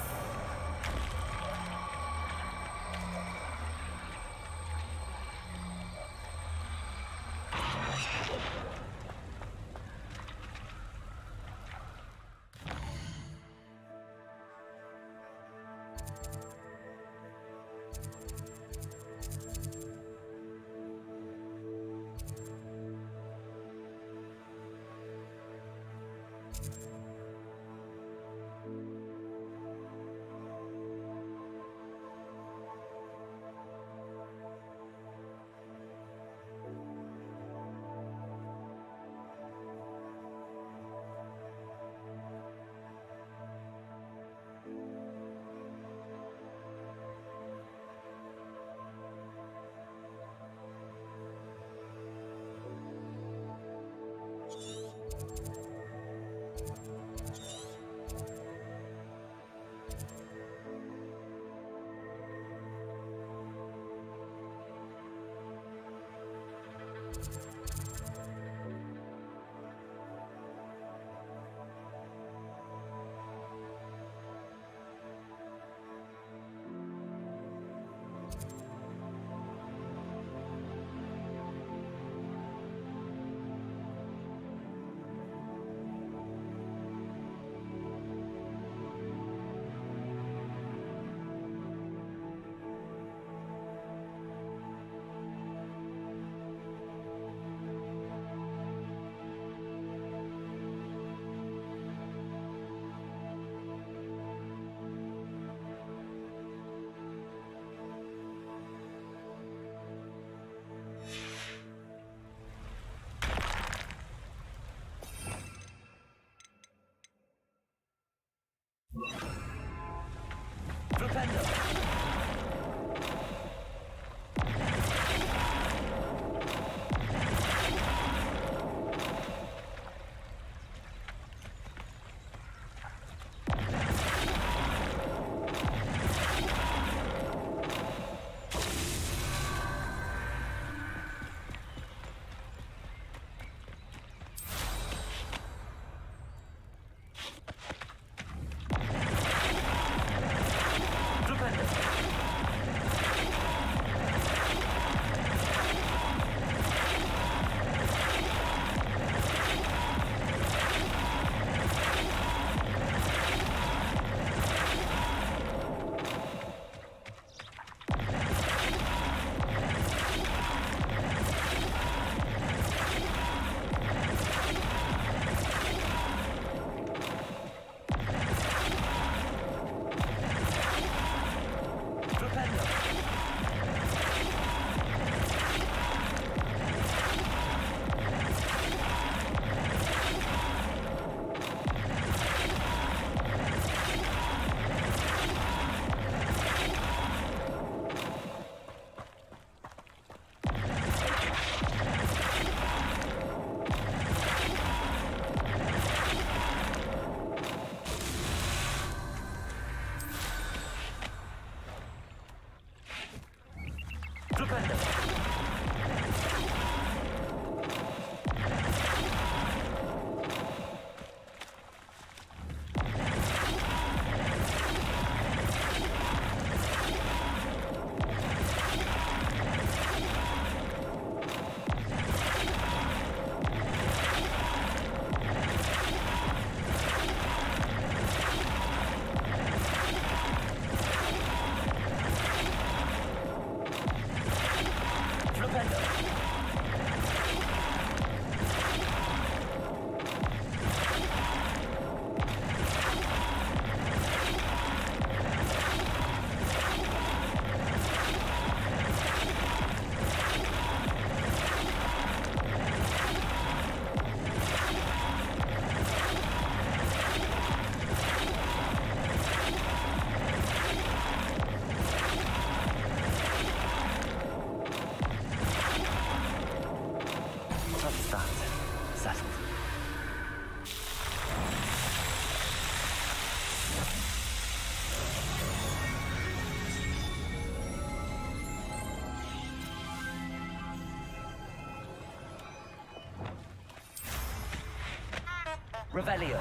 S10: Revelio.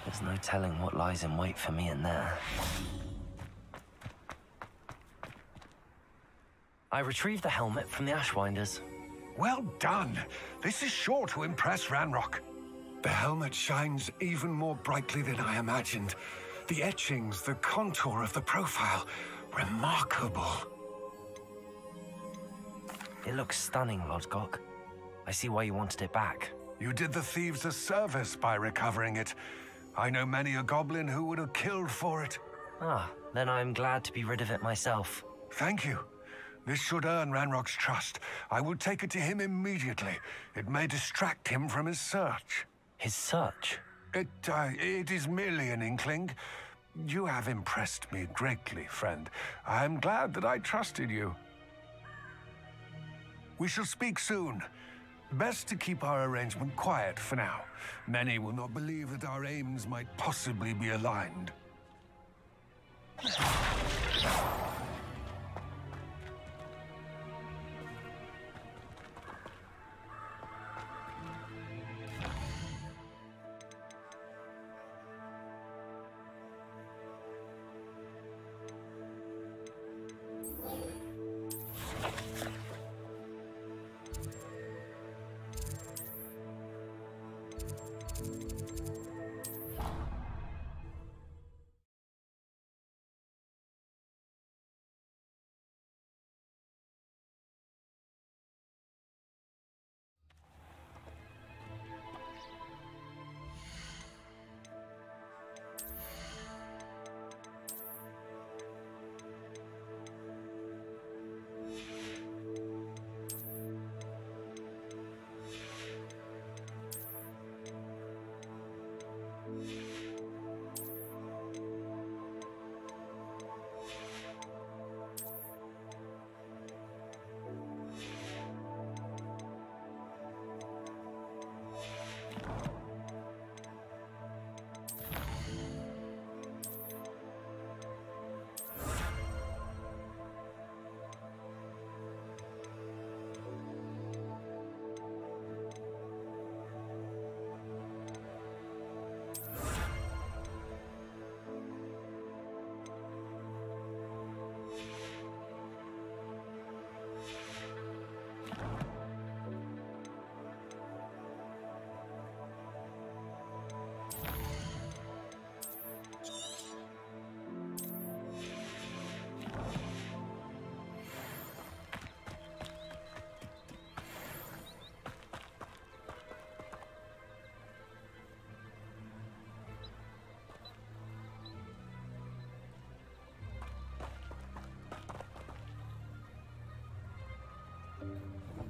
S1: There's no telling what lies in wait for me in there. I retrieved the helmet from the Ashwinders.
S11: Well done. This is sure to impress Ranrock. The helmet shines even more brightly than I imagined. The etchings, the contour of the profile, remarkable.
S1: It looks stunning, Lodgok. I see why you wanted it back.
S11: You did the thieves a service by recovering it. I know many a goblin who would have killed for it.
S1: Ah, then I'm glad to be rid of it myself.
S11: Thank you. This should earn Ranrock's trust. I will take it to him immediately. It may distract him from his search.
S1: His search?
S11: It is merely an inkling. You have impressed me greatly, friend. I am glad that I trusted you. We shall speak soon. Best to keep our arrangement quiet for now. Many will not believe that our aims might possibly be aligned.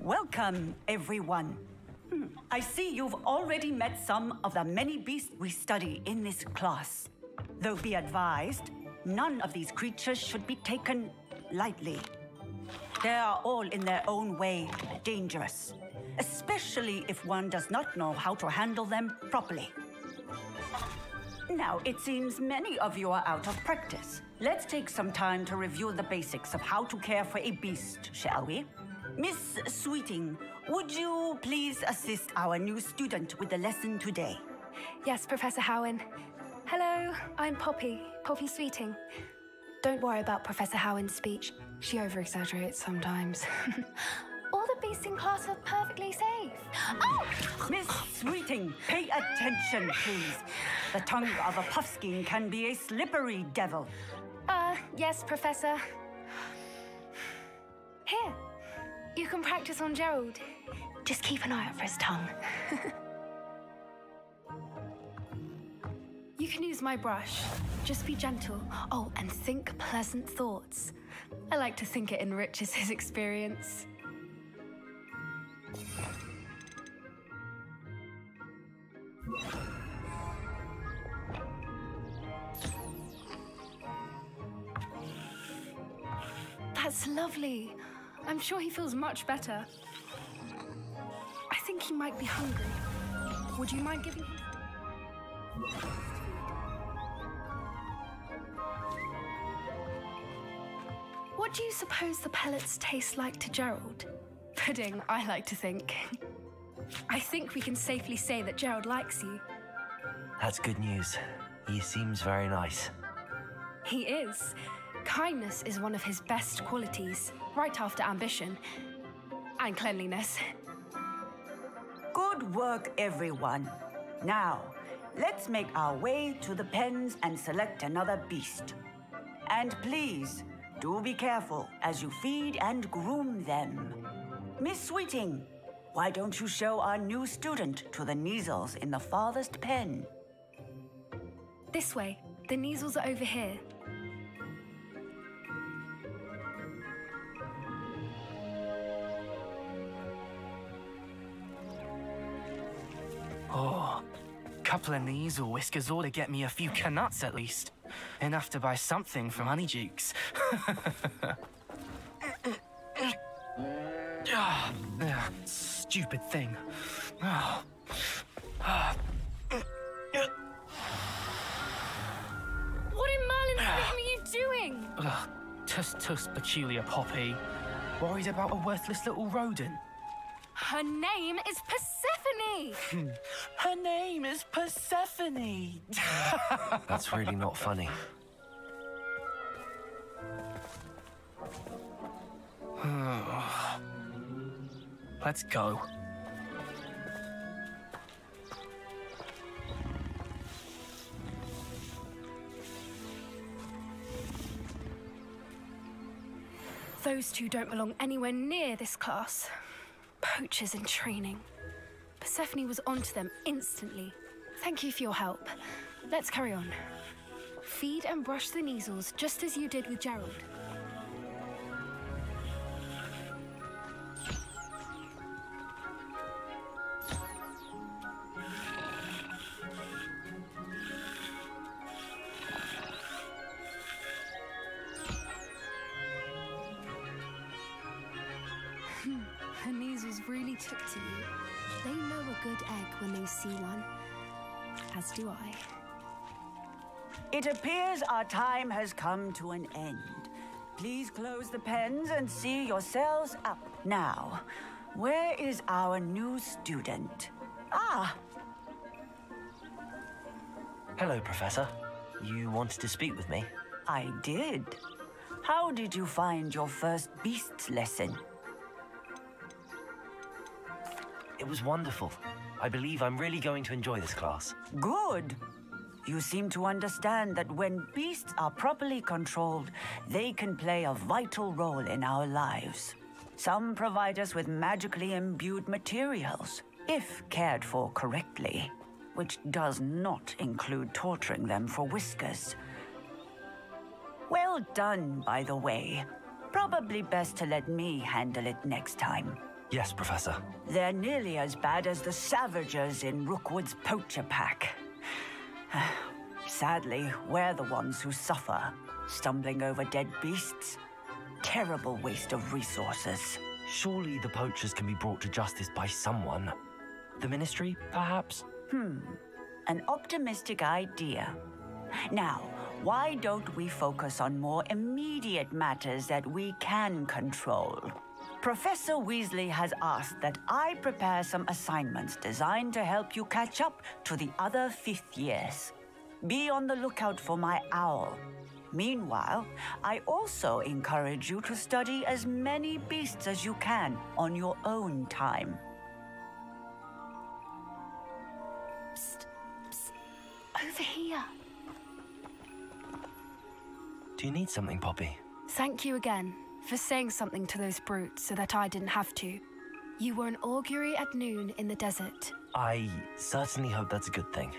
S12: Welcome, everyone. I see you've already met some of the many beasts we study in this class. Though be advised, none of these creatures should be taken lightly. They are all in their own way dangerous, especially if one does not know how to handle them properly. Now, it seems many of you are out of practice. Let's take some time to review the basics of how to care for a beast, shall we? Miss Sweeting, would you please assist our new student with the lesson today?
S13: Yes, Professor Howen. Hello, I'm Poppy Sweeting. Don't worry about Professor Howen's speech. She over-exaggerates sometimes. All the beasts in class are perfectly safe. Oh!
S12: Miss Sweeting, pay attention, please. The tongue of a puffskein can be a slippery devil.
S13: Yes, Professor. Here. You can practice on Gerald. Just keep an eye out for his tongue. You can use my brush. Just be gentle. Oh, and think pleasant thoughts. I like to think it enriches his experience. That's lovely. I'm sure he feels much better. I think he might be hungry. Would you mind giving him... What do you suppose the pellets taste like to Gerald? Pudding, I like to think. I think we can safely say that Gerald likes you.
S1: That's good news. He seems very nice.
S13: He is. Kindness is one of his best qualities, right after ambition and cleanliness.
S12: Good work, everyone. Now, let's make our way to the pens and select another beast. And please, do be careful as you feed and groom them. Miss Sweeting, why don't you show our new student to the Neasels in the farthest pen?
S13: This way. The Neasels are over here.
S10: couple of knees or whiskers ought to get me a few canuts at least. Enough to buy something from Honeydukes. Stupid thing.
S13: What in Merlin's name are you doing?
S10: Tuss, peculiar Poppy. Worried about a worthless little rodent?
S13: Her name is Persephone!
S10: Her name is Persephone!
S1: That's really not funny.
S10: Let's go.
S13: Those two don't belong anywhere near this class. Poachers in training. Persephone was onto them instantly. Thank you for your help. Let's carry on. Feed and brush the measles just as you did with Gerald. Her measles really took to you. They know a good egg when they see one. As do I.
S12: It appears our time has come to an end. Please close the pens and see yourselves out. Now, where is our new student? Ah!
S1: Hello, Professor. You wanted to speak with me?
S12: I did. How did you find your first beasts lesson?
S1: It was wonderful. I believe I'm really going to enjoy this class.
S12: Good. You seem to understand that when beasts are properly controlled, they can play a vital role in our lives. Some provide us with magically imbued materials, if cared for correctly, which does not include torturing them for whiskers. Well done, by the way. Probably best to let me handle it next time.
S1: Yes, Professor.
S12: They're nearly as bad as the Savagers in Rookwood's poacher pack. Sadly, we're the ones who suffer, stumbling over dead beasts. Terrible waste of resources.
S1: Surely the poachers can be brought to justice by someone. The Ministry, perhaps?
S12: An optimistic idea. Now, why don't we focus on more immediate matters that we can control? Professor Weasley has asked that I prepare some assignments designed to help you catch up to the other fifth years. Be on the lookout for my owl. Meanwhile, I also encourage you to study as many beasts as you can on your own time.
S13: Psst, psst. Over here.
S1: Do you need something, Poppy?
S13: Thank you again for saying something to those brutes so that I didn't have to. You were an augury at noon in the desert.
S1: I certainly hope that's a good thing.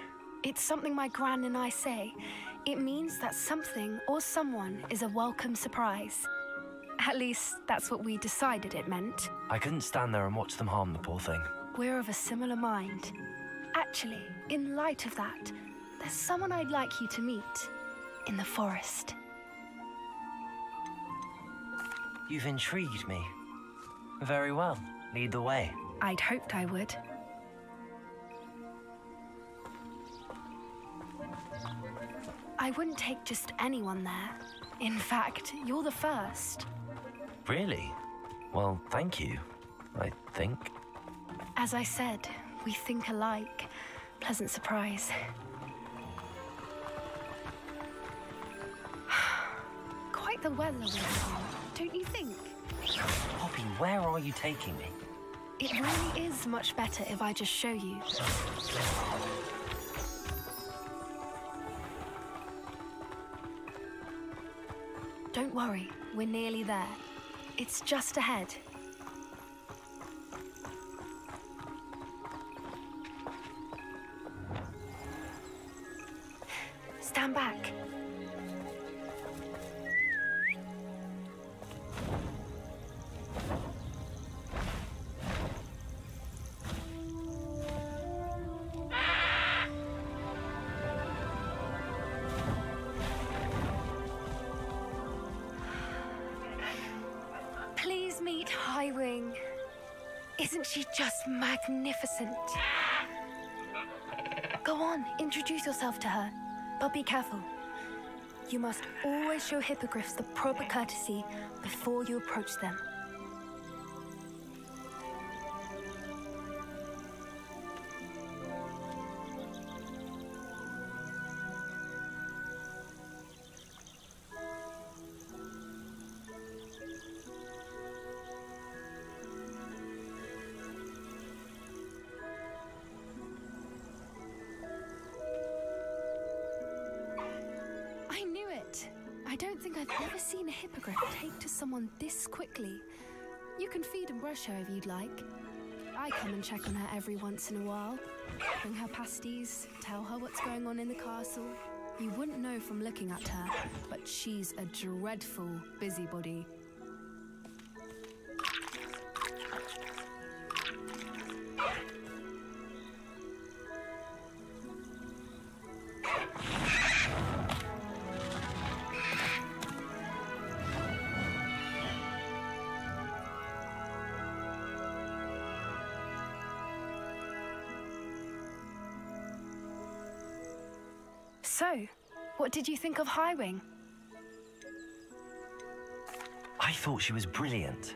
S13: It's something my gran and I say. It means that something or someone is a welcome surprise. At least, that's what we decided it meant.
S1: I couldn't stand there and watch them harm the poor thing.
S13: We're of a similar mind. Actually, in light of that, there's someone I'd like you to meet in the forest.
S1: You've intrigued me. Very well. Lead the way.
S13: I'd hoped I would. I wouldn't take just anyone there. In fact, you're the first.
S1: Really? Well, thank you, I think.
S13: As I said, we think alike. Pleasant surprise. Quite the weather we're in, don't you think?
S1: Poppy, where are you taking me?
S13: It really is much better if I just show you. Don't worry, we're nearly there. It's just ahead. Stand back. Isn't she just magnificent? Go on, introduce yourself to her. But be careful. You must always show hippogriffs the proper courtesy before you approach them. I knew it. I don't think I've ever seen a hippogriff take to someone this quickly. You can feed and brush her if you'd like. I come and check on her every once in a while. Bring her pasties, tell her what's going on in the castle. You wouldn't know from looking at her, but she's a dreadful busybody. So, what did you think of Highwing?
S1: I thought she was brilliant.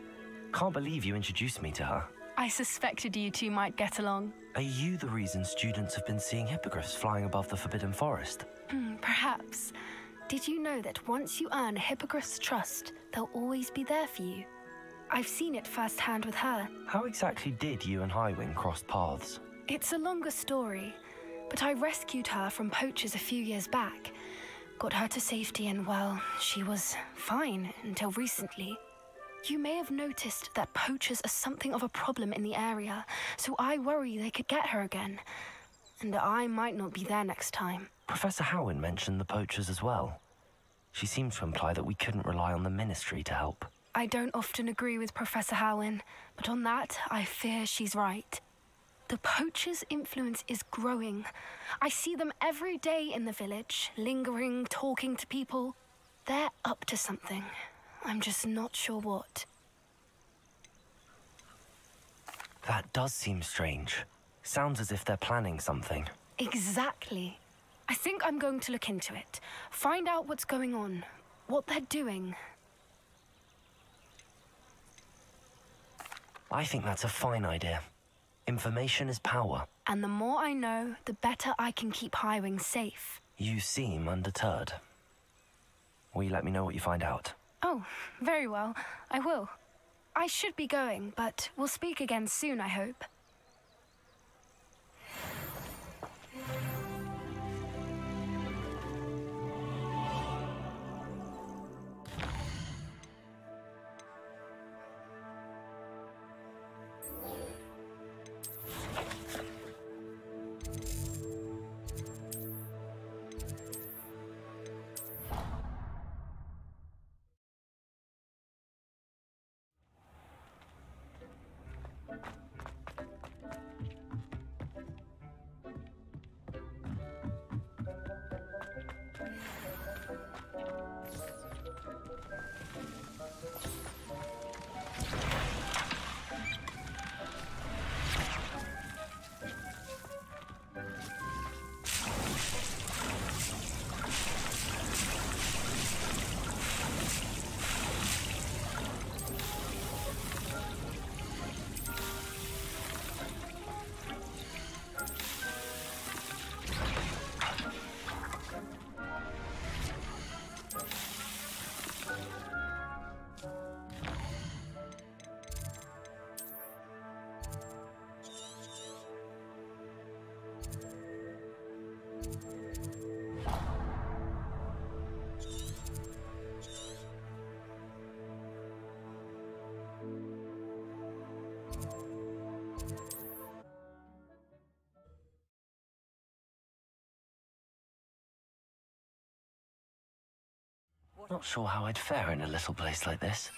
S1: Can't believe you introduced me to her.
S13: I suspected you two might get along.
S1: Are you the reason students have been seeing hippogriffs flying above the Forbidden Forest?
S13: Perhaps. Did you know that once you earn a hippogriff's trust, they'll always be there for you? I've seen it firsthand with her.
S1: How exactly did you and Highwing cross paths?
S13: It's a longer story, but I rescued her from poachers a few years back. Got her to safety and, well, she was fine until recently. You may have noticed that poachers are something of a problem in the area, so I worry they could get her again. And I might not be there next time.
S1: Professor Howin mentioned the poachers as well. She seemed to imply that we couldn't rely on the Ministry to help.
S13: I don't often agree with Professor Howin, but on that, I fear she's right. The poachers' influence is growing. I see them every day in the village, lingering, talking to people. They're up to something. I'm just not sure what.
S1: That does seem strange. Sounds as if they're planning something.
S13: Exactly. I think I'm going to look into it. Find out what's going on, what they're doing.
S1: I think that's a fine idea. Information is power.
S13: And the more I know, the better I can keep Highwing safe.
S1: You seem undeterred. Will you let me know what you find out?
S13: Oh, very well. I will. I should be going, but we'll speak again soon, I hope.
S1: Not sure how I'd fare in a little place like this.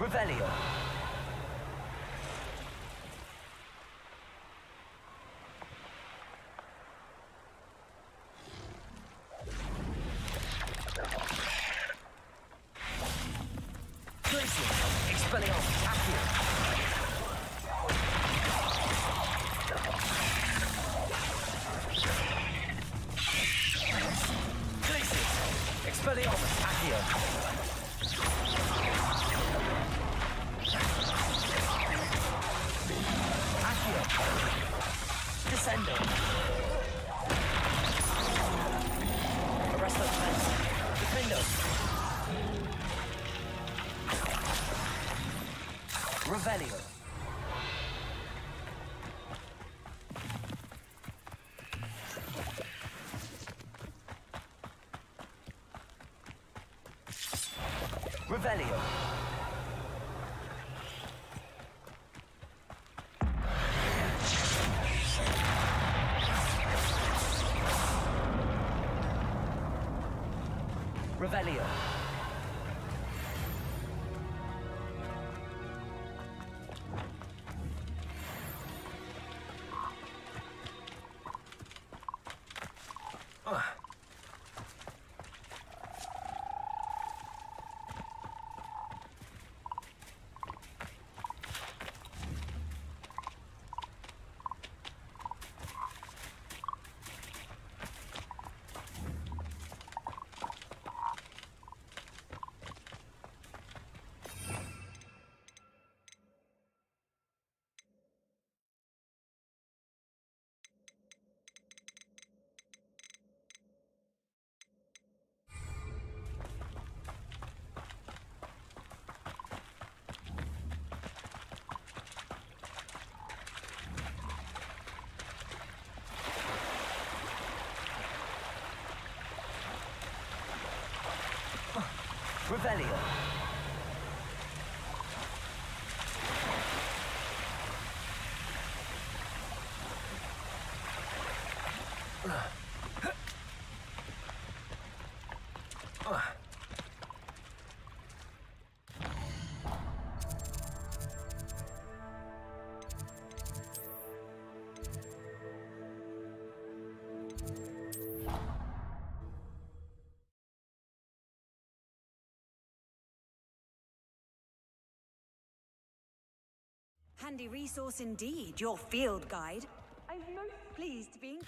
S1: Revelio. Expelliarmus, Accio. Expelliarmus, Accio. Accio. Descendo. Arrest the defense. Defendo. Revelio. Revelio. Revelio. Revelio.
S3: Handy resource indeed, your field guide. I'm most pleased to be...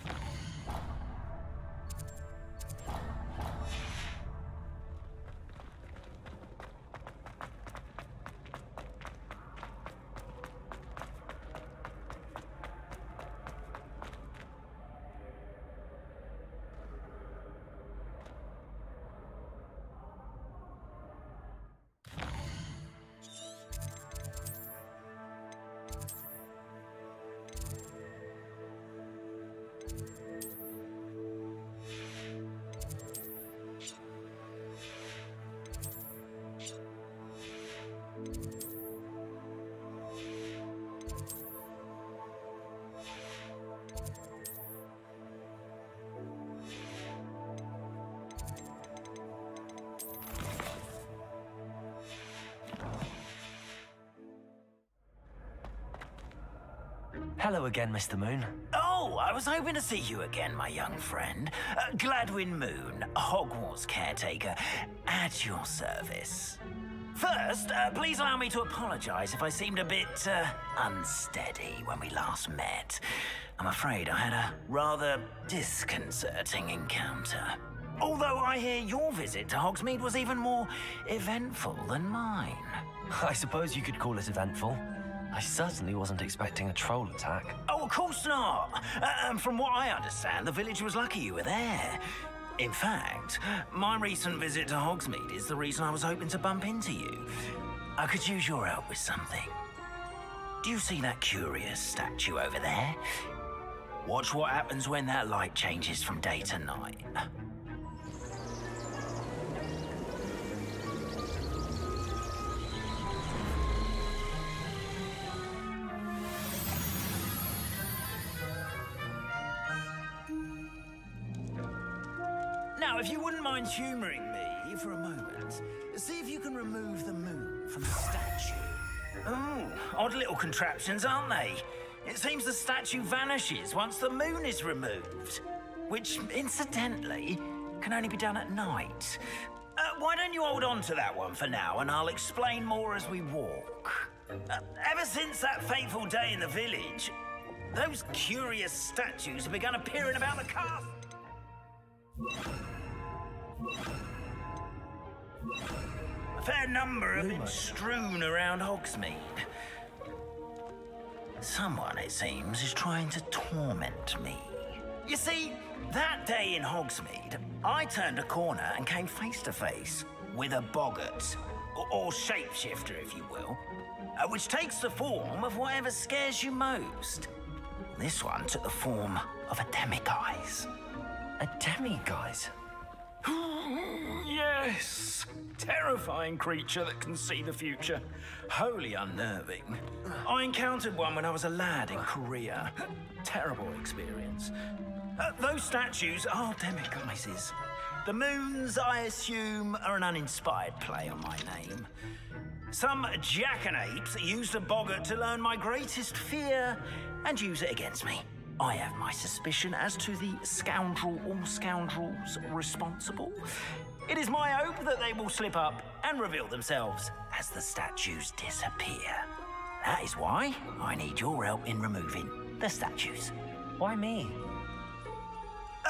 S1: Hello again, Mr. Moon.
S14: Oh, I was hoping to see you again, my young friend. Gladwin Moon, Hogwarts caretaker, at your service. First, please allow me to apologize if I seemed a bit, unsteady when we last met. I'm afraid I had a rather disconcerting encounter. Although I hear your visit to Hogsmeade was even more eventful than mine.
S1: I suppose you could call it eventful. I certainly wasn't expecting a troll attack.
S14: Oh, of course not. From what I understand, the village was lucky you were there. In fact, my recent visit to Hogsmeade is the reason I was hoping to bump into you. I could use your help with something. Do you see that curious statue over there? Watch what happens when that light changes from day to night. Now, if you wouldn't mind humouring me, you for a moment. See if you can remove the moon from the statue. Oh, odd little contraptions, aren't they? It seems the statue vanishes once the moon is removed. Which, incidentally, can only be done at night. Why don't you hold on to that one for now, and I'll explain more as we walk. Ever since that fateful day in the village, those curious statues have begun appearing about the castle. A fair number have been strewn around Hogsmeade. Someone, it seems, is trying to torment me. You see, that day in Hogsmeade, I turned a corner and came face to face with a boggart, or shapeshifter, if you will, which takes the form of whatever scares you most. This one took the form of a demiguise.
S1: A demiguise?
S14: Yes! Terrifying creature that can see the future. Wholly unnerving. I encountered one when I was a lad in Korea. Terrible experience. Those statues are demiguises. The moons, I assume, are an uninspired play on my name. Some jackanapes used a boggart to learn my greatest fear and use it against me. I have my suspicion as to the scoundrel or scoundrels responsible. It is my hope that they will slip up and reveal themselves as the statues disappear. That is why I need your help in removing the statues.
S1: Why me?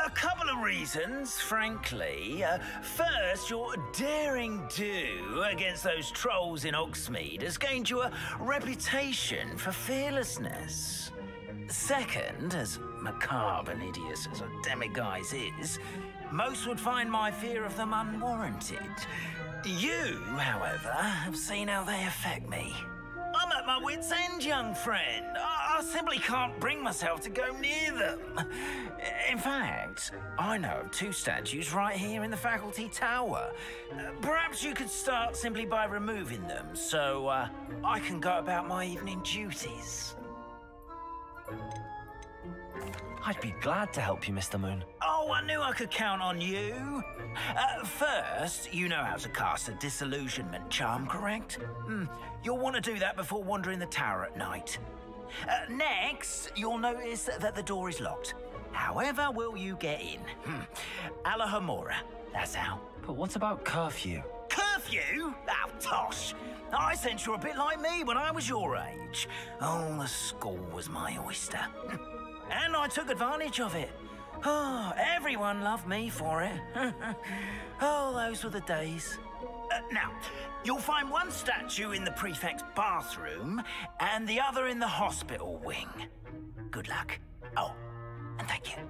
S14: A couple of reasons, frankly. First, your daring do against those trolls in Hogsmeade has gained you a reputation for fearlessness. Second, as macabre and hideous as a demiguise is, most would find my fear of them unwarranted. You, however, have seen how they affect me. I'm at my wit's end, young friend. I simply can't bring myself to go near them. In fact, I know of two statues right here in the faculty tower. Perhaps you could start simply by removing them, so I can go about my evening duties.
S1: I'd be glad to help you, Mr. Moon.
S14: Oh, I knew I could count on you. First, you know how to cast a disillusionment charm, correct? You'll want to do that before wandering the tower at night. Next, you'll notice that the door is locked. However will you get in? Alahomora, that's how.
S1: But what about curfew?
S14: Curfew? Oh, tosh. I sense you're a bit like me when I was your age. Oh, the school was my oyster. And I took advantage of it. Oh, everyone loved me for it. Oh, those were the days. Now, you'll find one statue in the prefect's bathroom and the other in the hospital wing. Good luck. Oh, and thank you.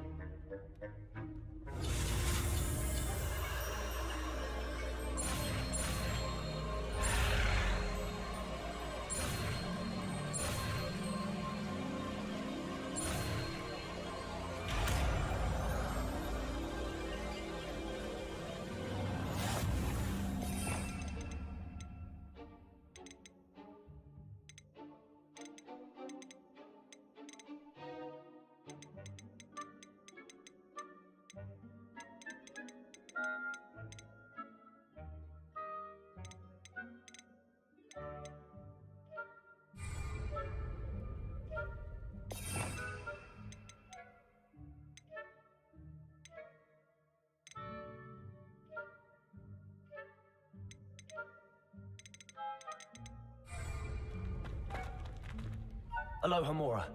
S1: Alohomora.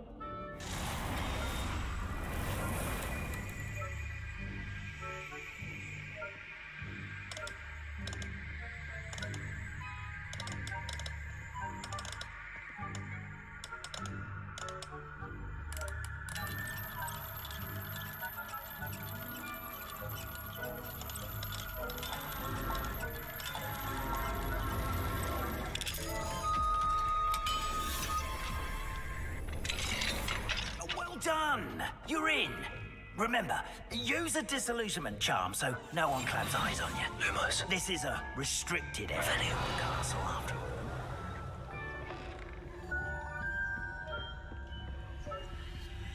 S14: Done! You're in. Remember, use a disillusionment charm so no one claps eyes on you.
S1: Lumos.
S14: This is a restricted area of the castle after all.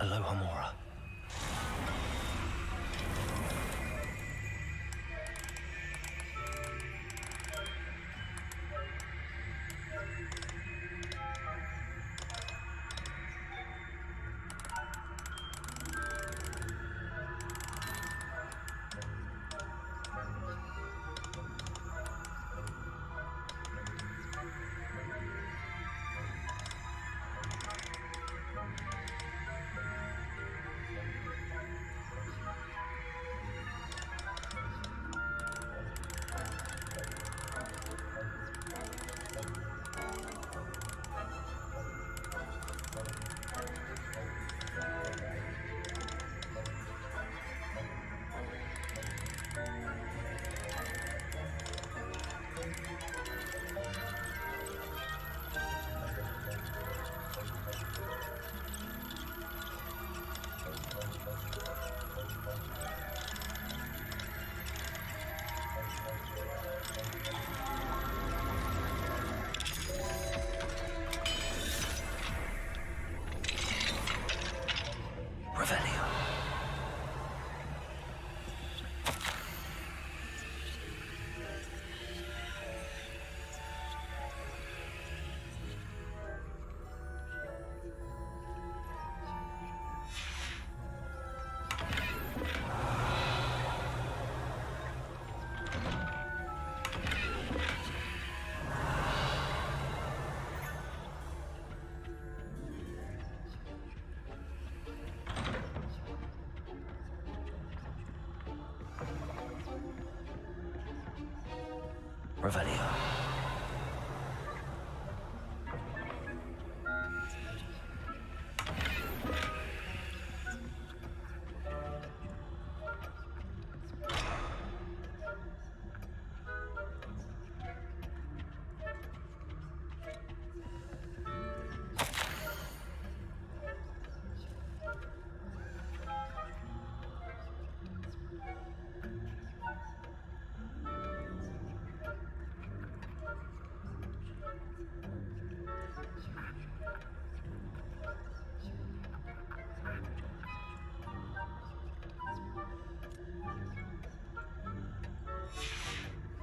S1: Alohomora. Revelio. Revelio.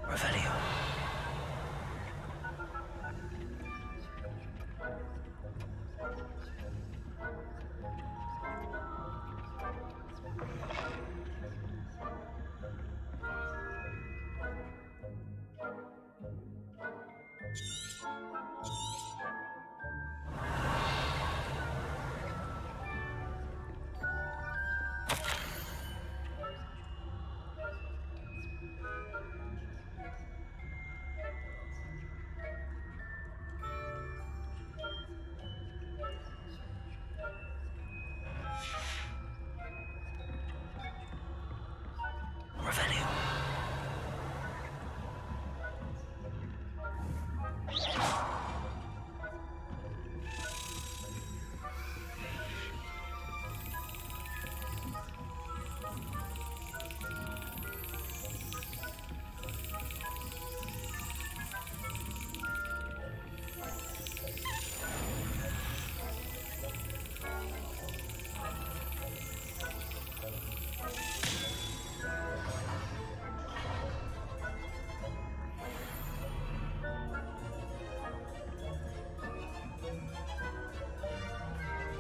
S1: Revelio. Revelio.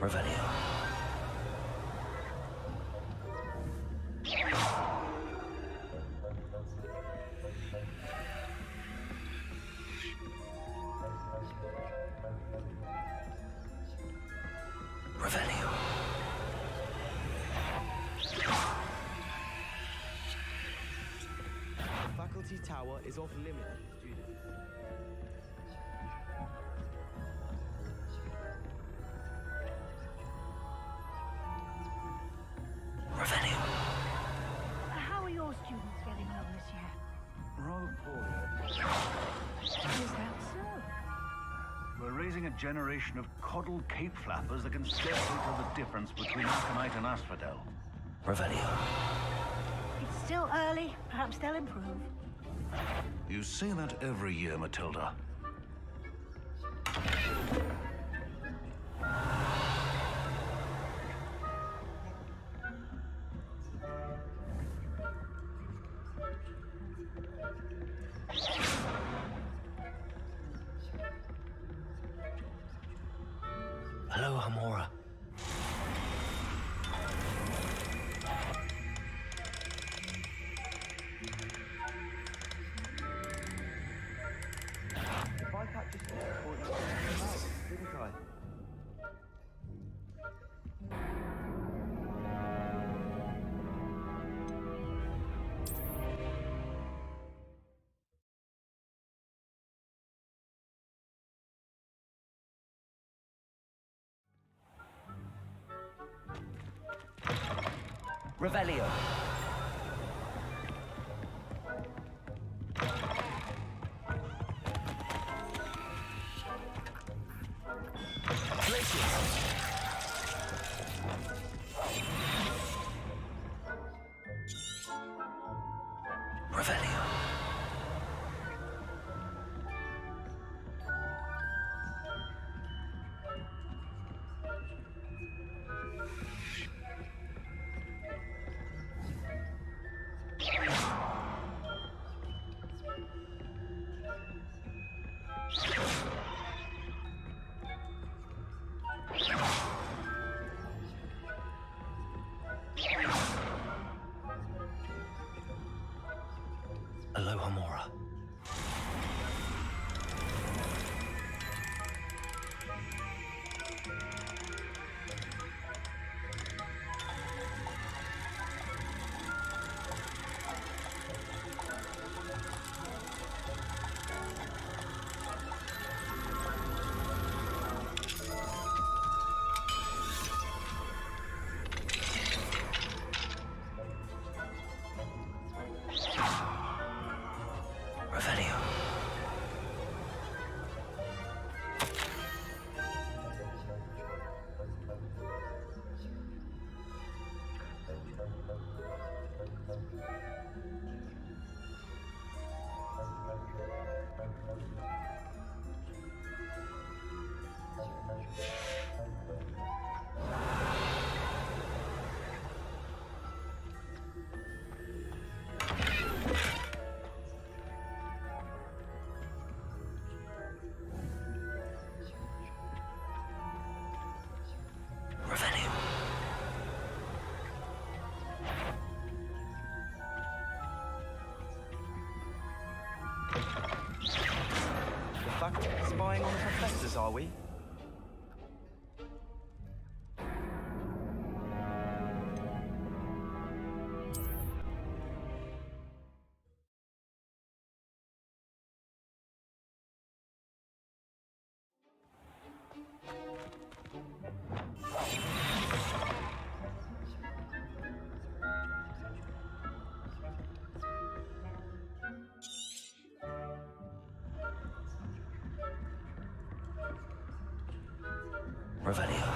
S1: Revelio. Revelio.
S15: The faculty tower is off limits to students.
S1: Revelio.
S16: How are your students getting on this year?
S17: Rather poorly.
S16: Is that so?
S17: We're raising a generation of coddled cape flappers that can scarcely tell the difference between aconite and asphodel.
S1: Revelio.
S16: It's still early. Perhaps they'll improve.
S17: You say that every year, Matilda.
S1: Hello, Hamora.
S15: If I catch a snake, or you out, didn't I?
S1: Revelio. Revelio. Aloha Mora.
S18: Spying on the professors, are we?
S1: Revelio.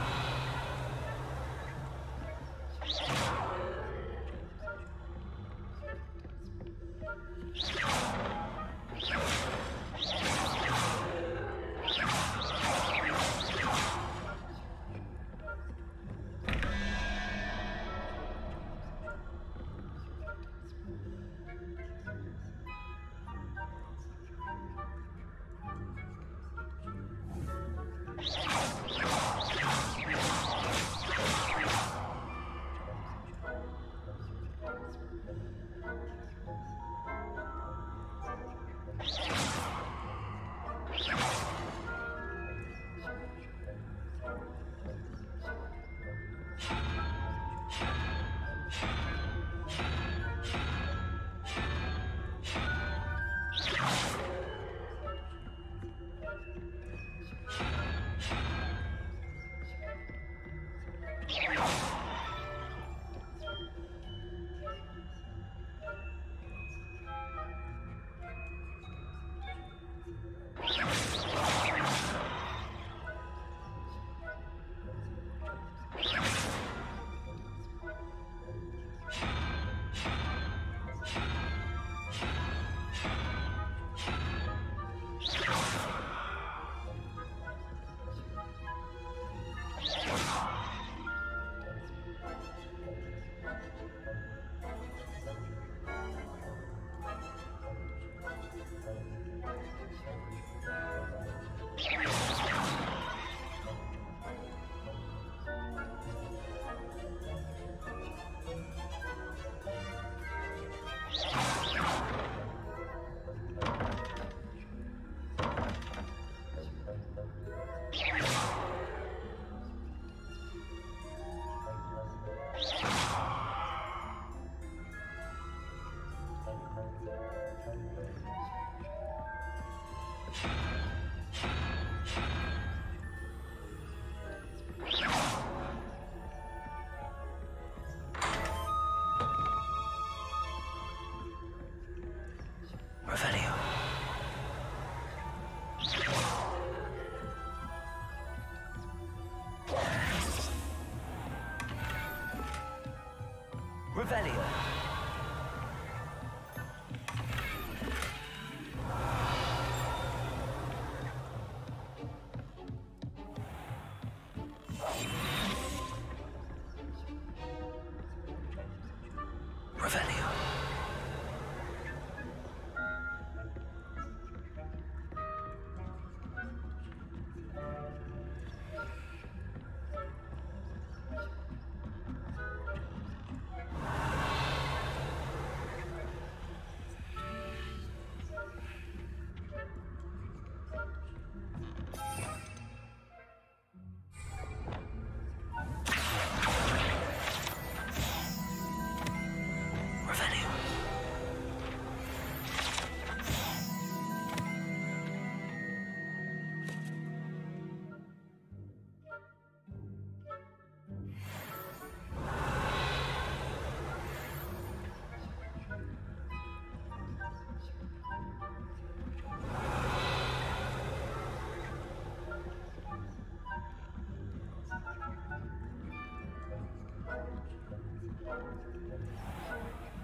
S1: Revelio. Revelio.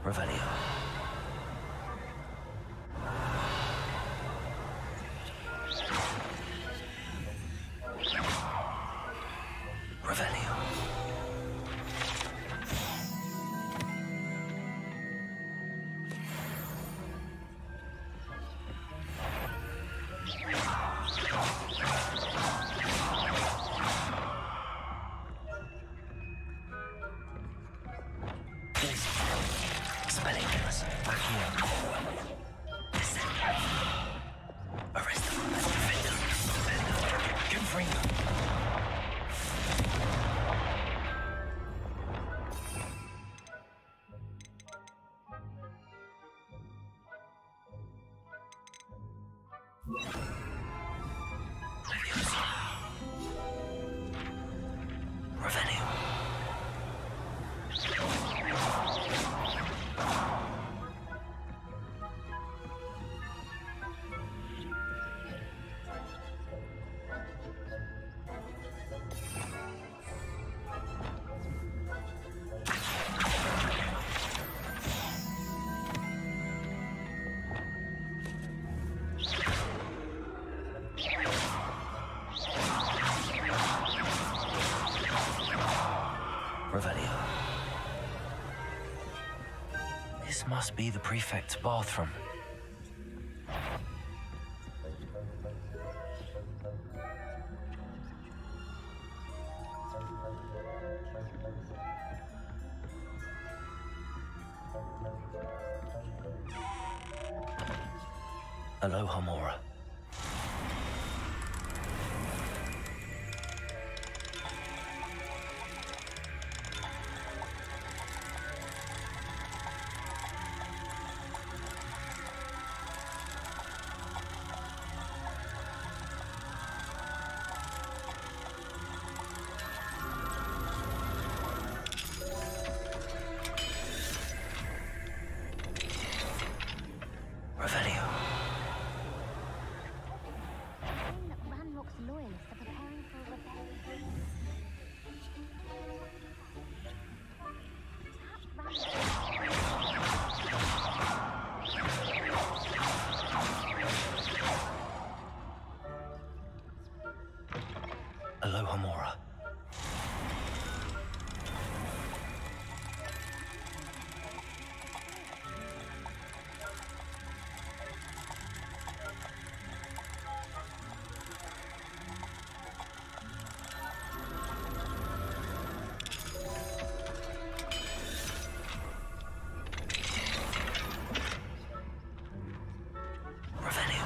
S1: Revelio. Revelio. Spelling errors. Back here. Arrest them. Defender. Confringo. Revenue. Revelio. This must be the prefect's bathroom. Aloha, Mora. Revelio.
S19: Ranrock's loyalists are preparing for a rebellion.
S1: Aloha, Mora. Revenue.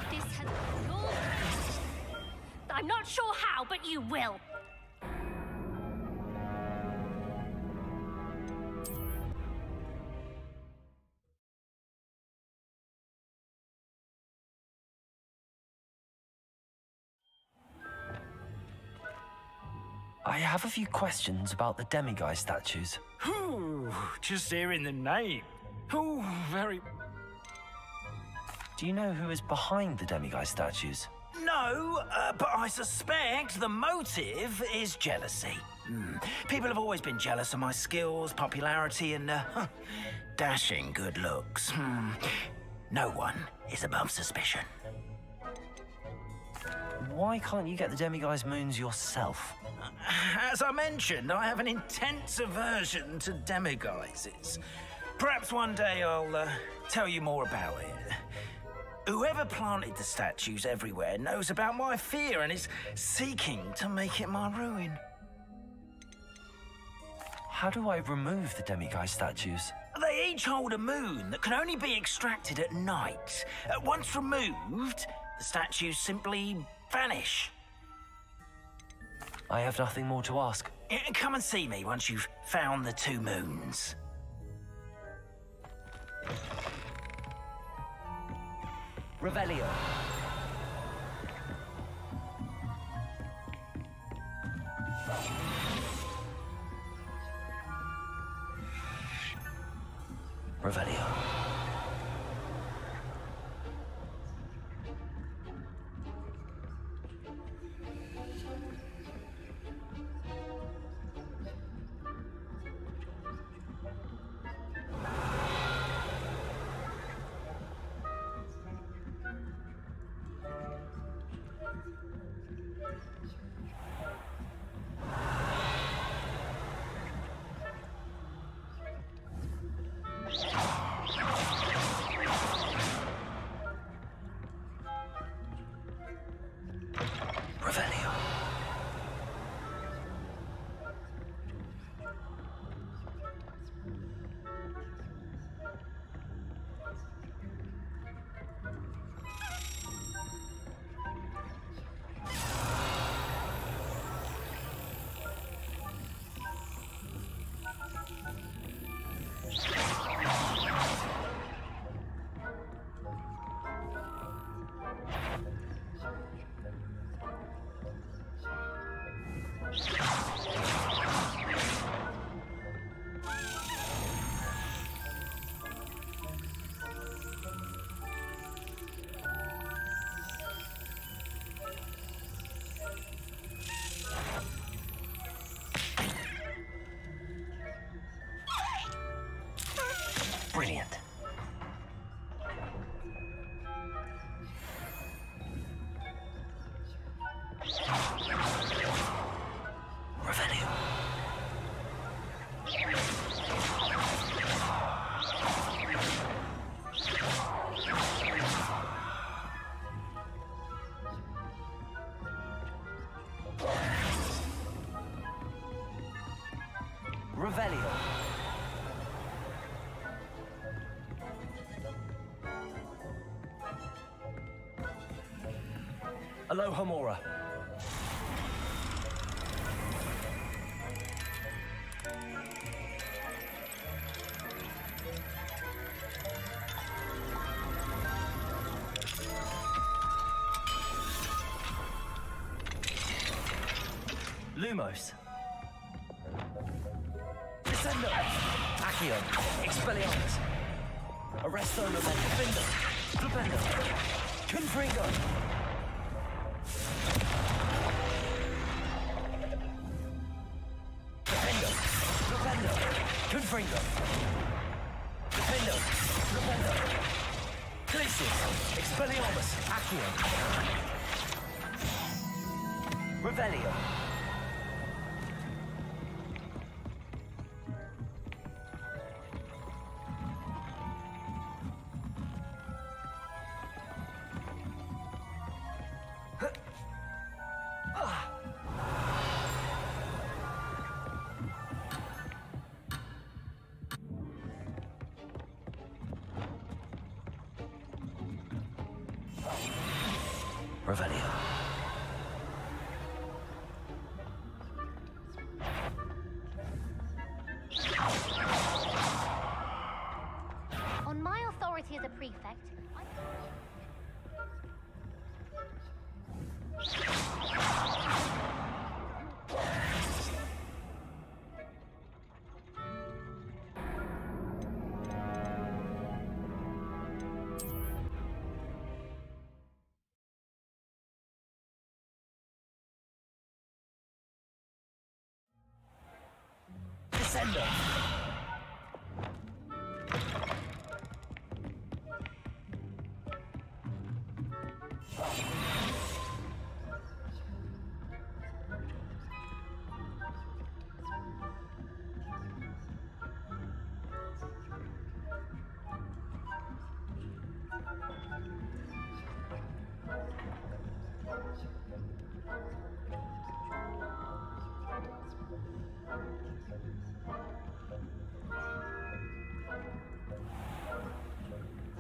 S19: This has your best. I'm not sure how, but you will.
S1: I have a few questions about the demiguise statues.
S14: Ooh, just hearing the name. Ooh, very...
S1: Do you know who is behind the demiguise statues?
S14: No, but I suspect the motive is jealousy. People have always been jealous of my skills, popularity, and dashing good looks. No one is above suspicion.
S1: Why can't you get the demiguise moons yourself?
S14: As I mentioned, I have an intense aversion to demiguises. Perhaps one day I'll tell you more about it. Whoever planted the statues everywhere knows about my fear and is seeking to make it my ruin.
S1: How do I remove the demiguise statues?
S14: They each hold a moon that can only be extracted at night. Once removed, the statues simply vanish.
S1: I have nothing more to ask.
S14: Come and see me once you've found the 2 moons.
S1: Revelio. Revelio. Revelio. Brilliant. Revelio. Revelio. Aloha Mora. Lumos. Descendo. Accio. Expelliarmus. Arresto November. Defendo. Flipendo. Confringo. Defendo. Flipendo. Confringo. Defendo. Flipendo. Glacius. Expelliarmus. Accio. Revelio. Revelio.
S19: On my authority as a prefect,
S1: Descendo.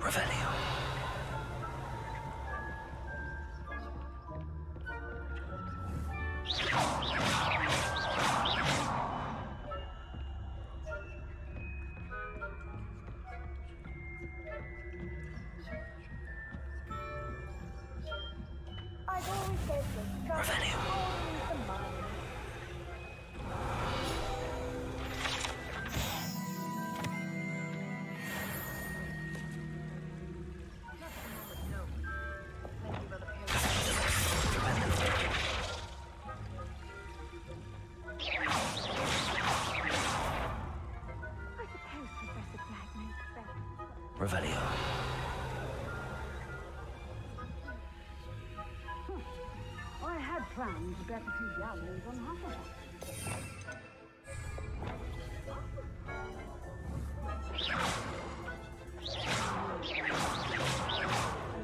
S1: Revelio.
S16: I've always said this.
S1: Revelio.
S16: Always the mind. Revelio. I had planned to bet a few galleons on Hufflepuff.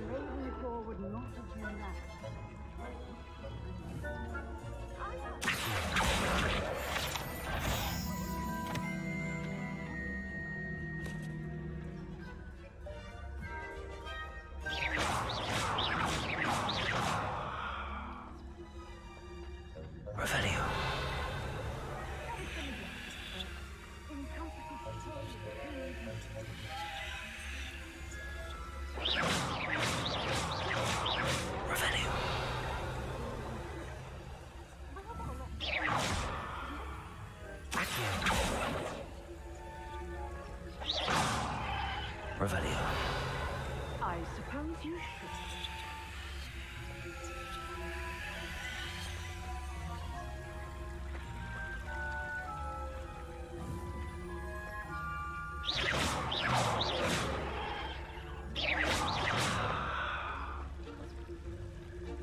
S16: Ravenclaw would not have done that.
S1: Revelio. Revelio. Revelio.
S16: I suppose you should.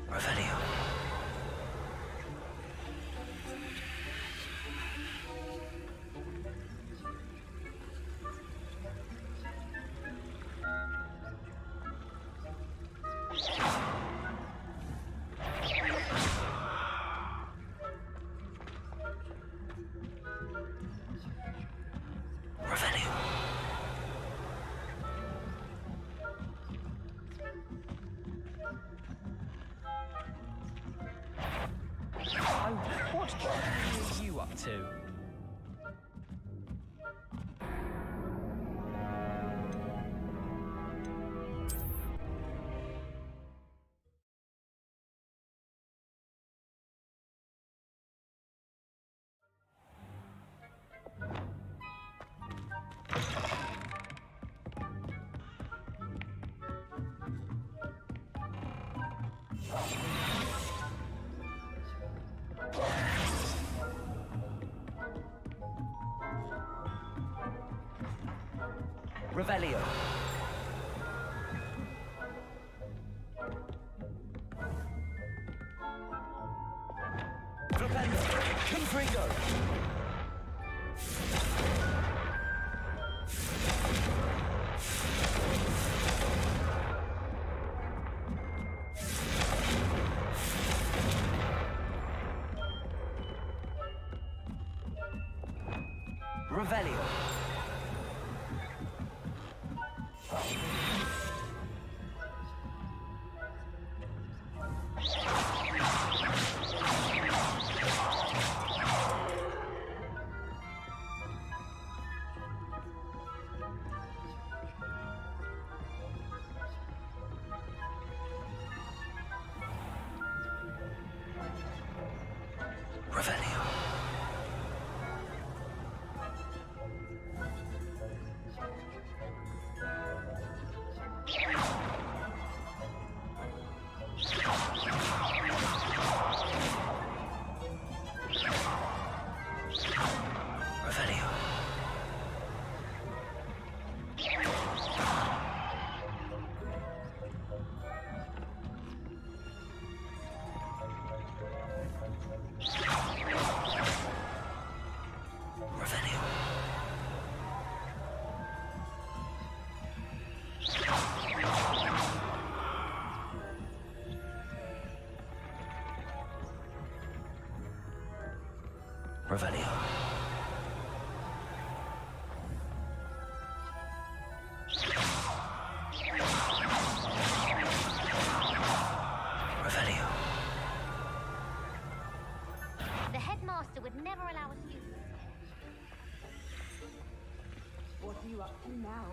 S1: Revelio. Revelio.
S18: What are you up to?
S1: Revelio. Propendo. Confringo. Revelio. Revelio. Revelio. Revelio. Revelio.
S16: Now.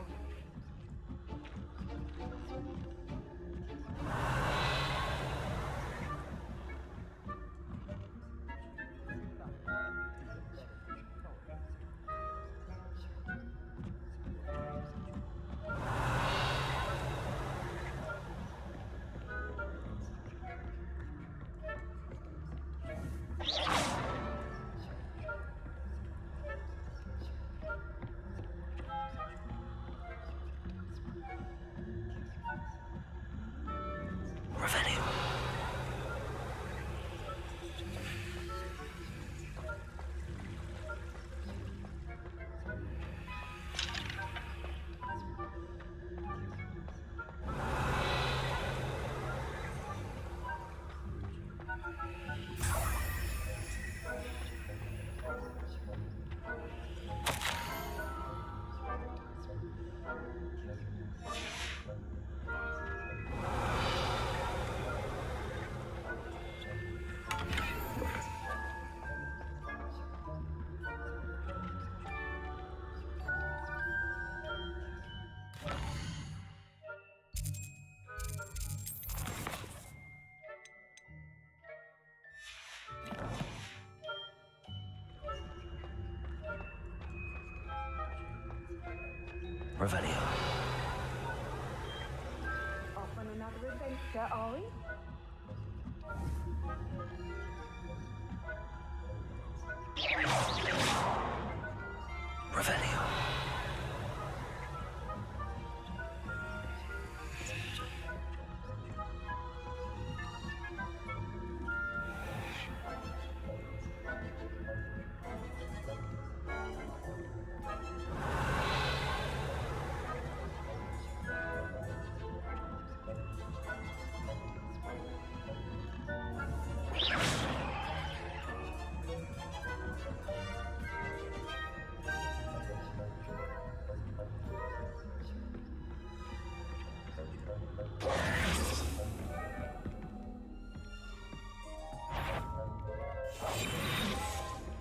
S1: Revelio.
S16: Off on another adventure, are we?
S1: Revelio.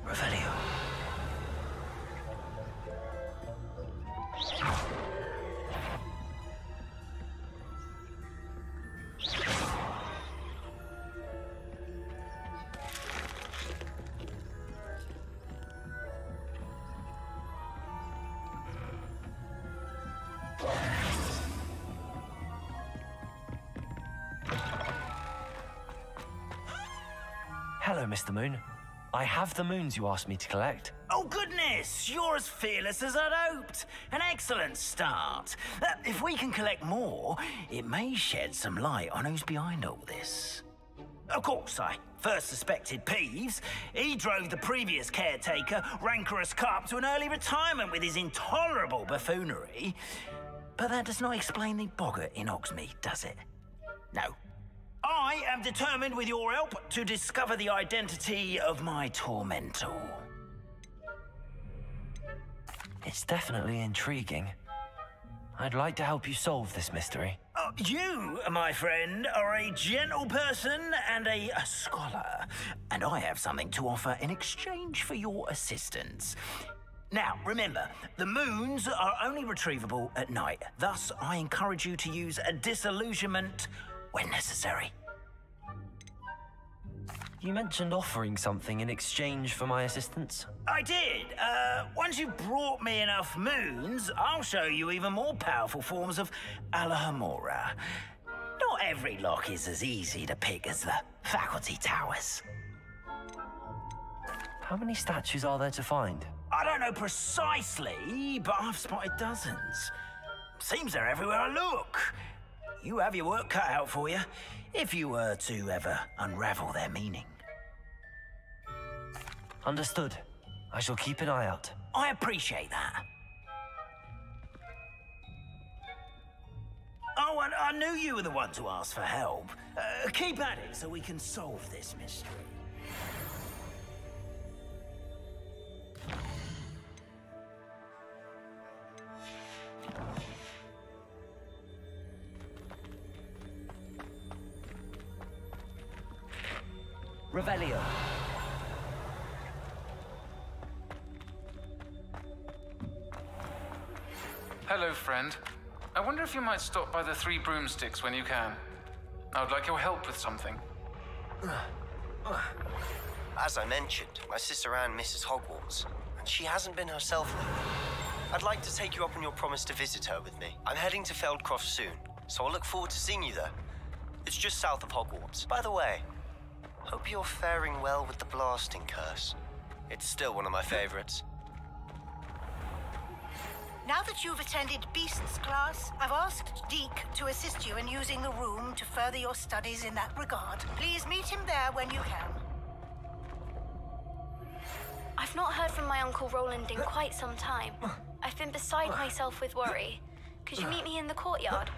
S1: Revelio. Hello, Mr. Moon. I have the moons you asked me to collect.
S14: Oh, goodness! You're as fearless as I'd hoped. An excellent start. If we can collect more, it may shed some light on who's behind all this. Of course, I first suspected Peeves. He drove the previous caretaker, Rancorous Carp, to an early retirement with his intolerable buffoonery. But that does not explain the boggart in Hogsmeade, does it? No. I am determined, with your help, to discover the identity of my tormentor.
S1: It's definitely intriguing. I'd like to help you solve this mystery.
S14: You, my friend, are a gentle person and a scholar, and I have something to offer in exchange for your assistance. Now, remember, the moons are only retrievable at night. Thus, I encourage you to use a disillusionment when necessary.
S1: You mentioned offering something in exchange for my assistance?
S14: I did. Once you've brought me enough moons, I'll show you even more powerful forms of Alahamora. Not every lock is as easy to pick as the faculty towers.
S1: How many statues are there to find?
S14: I don't know precisely, but I've spotted dozens. Seems they're everywhere I look. You have your work cut out for you, if you were to ever unravel their meaning.
S1: Understood. I shall keep an eye out.
S14: I appreciate that. Oh, and I knew you were the one to ask for help. Keep at it so we can solve this mystery.
S1: Revelio.
S9: Hello, friend. I wonder if you might stop by the Three Broomsticks when you can. I would like your help with something.
S20: As I mentioned, my sister Anne misses Hogwarts, and she hasn't been herself lately. I'd like to take you up on your promise to visit her with me. I'm heading to Feldcroft soon, so I'll look forward to seeing you there. It's just south of Hogwarts. By the way, hope you're faring well with the blasting curse. It's still one of my favorites.
S16: Now that you've attended Beasts class, I've asked Deke to assist you in using the room to further your studies in that regard. Please meet him there when you can.
S21: I've not heard from my Uncle Roland in quite some time. I've been beside myself with worry. Could you meet me in the courtyard?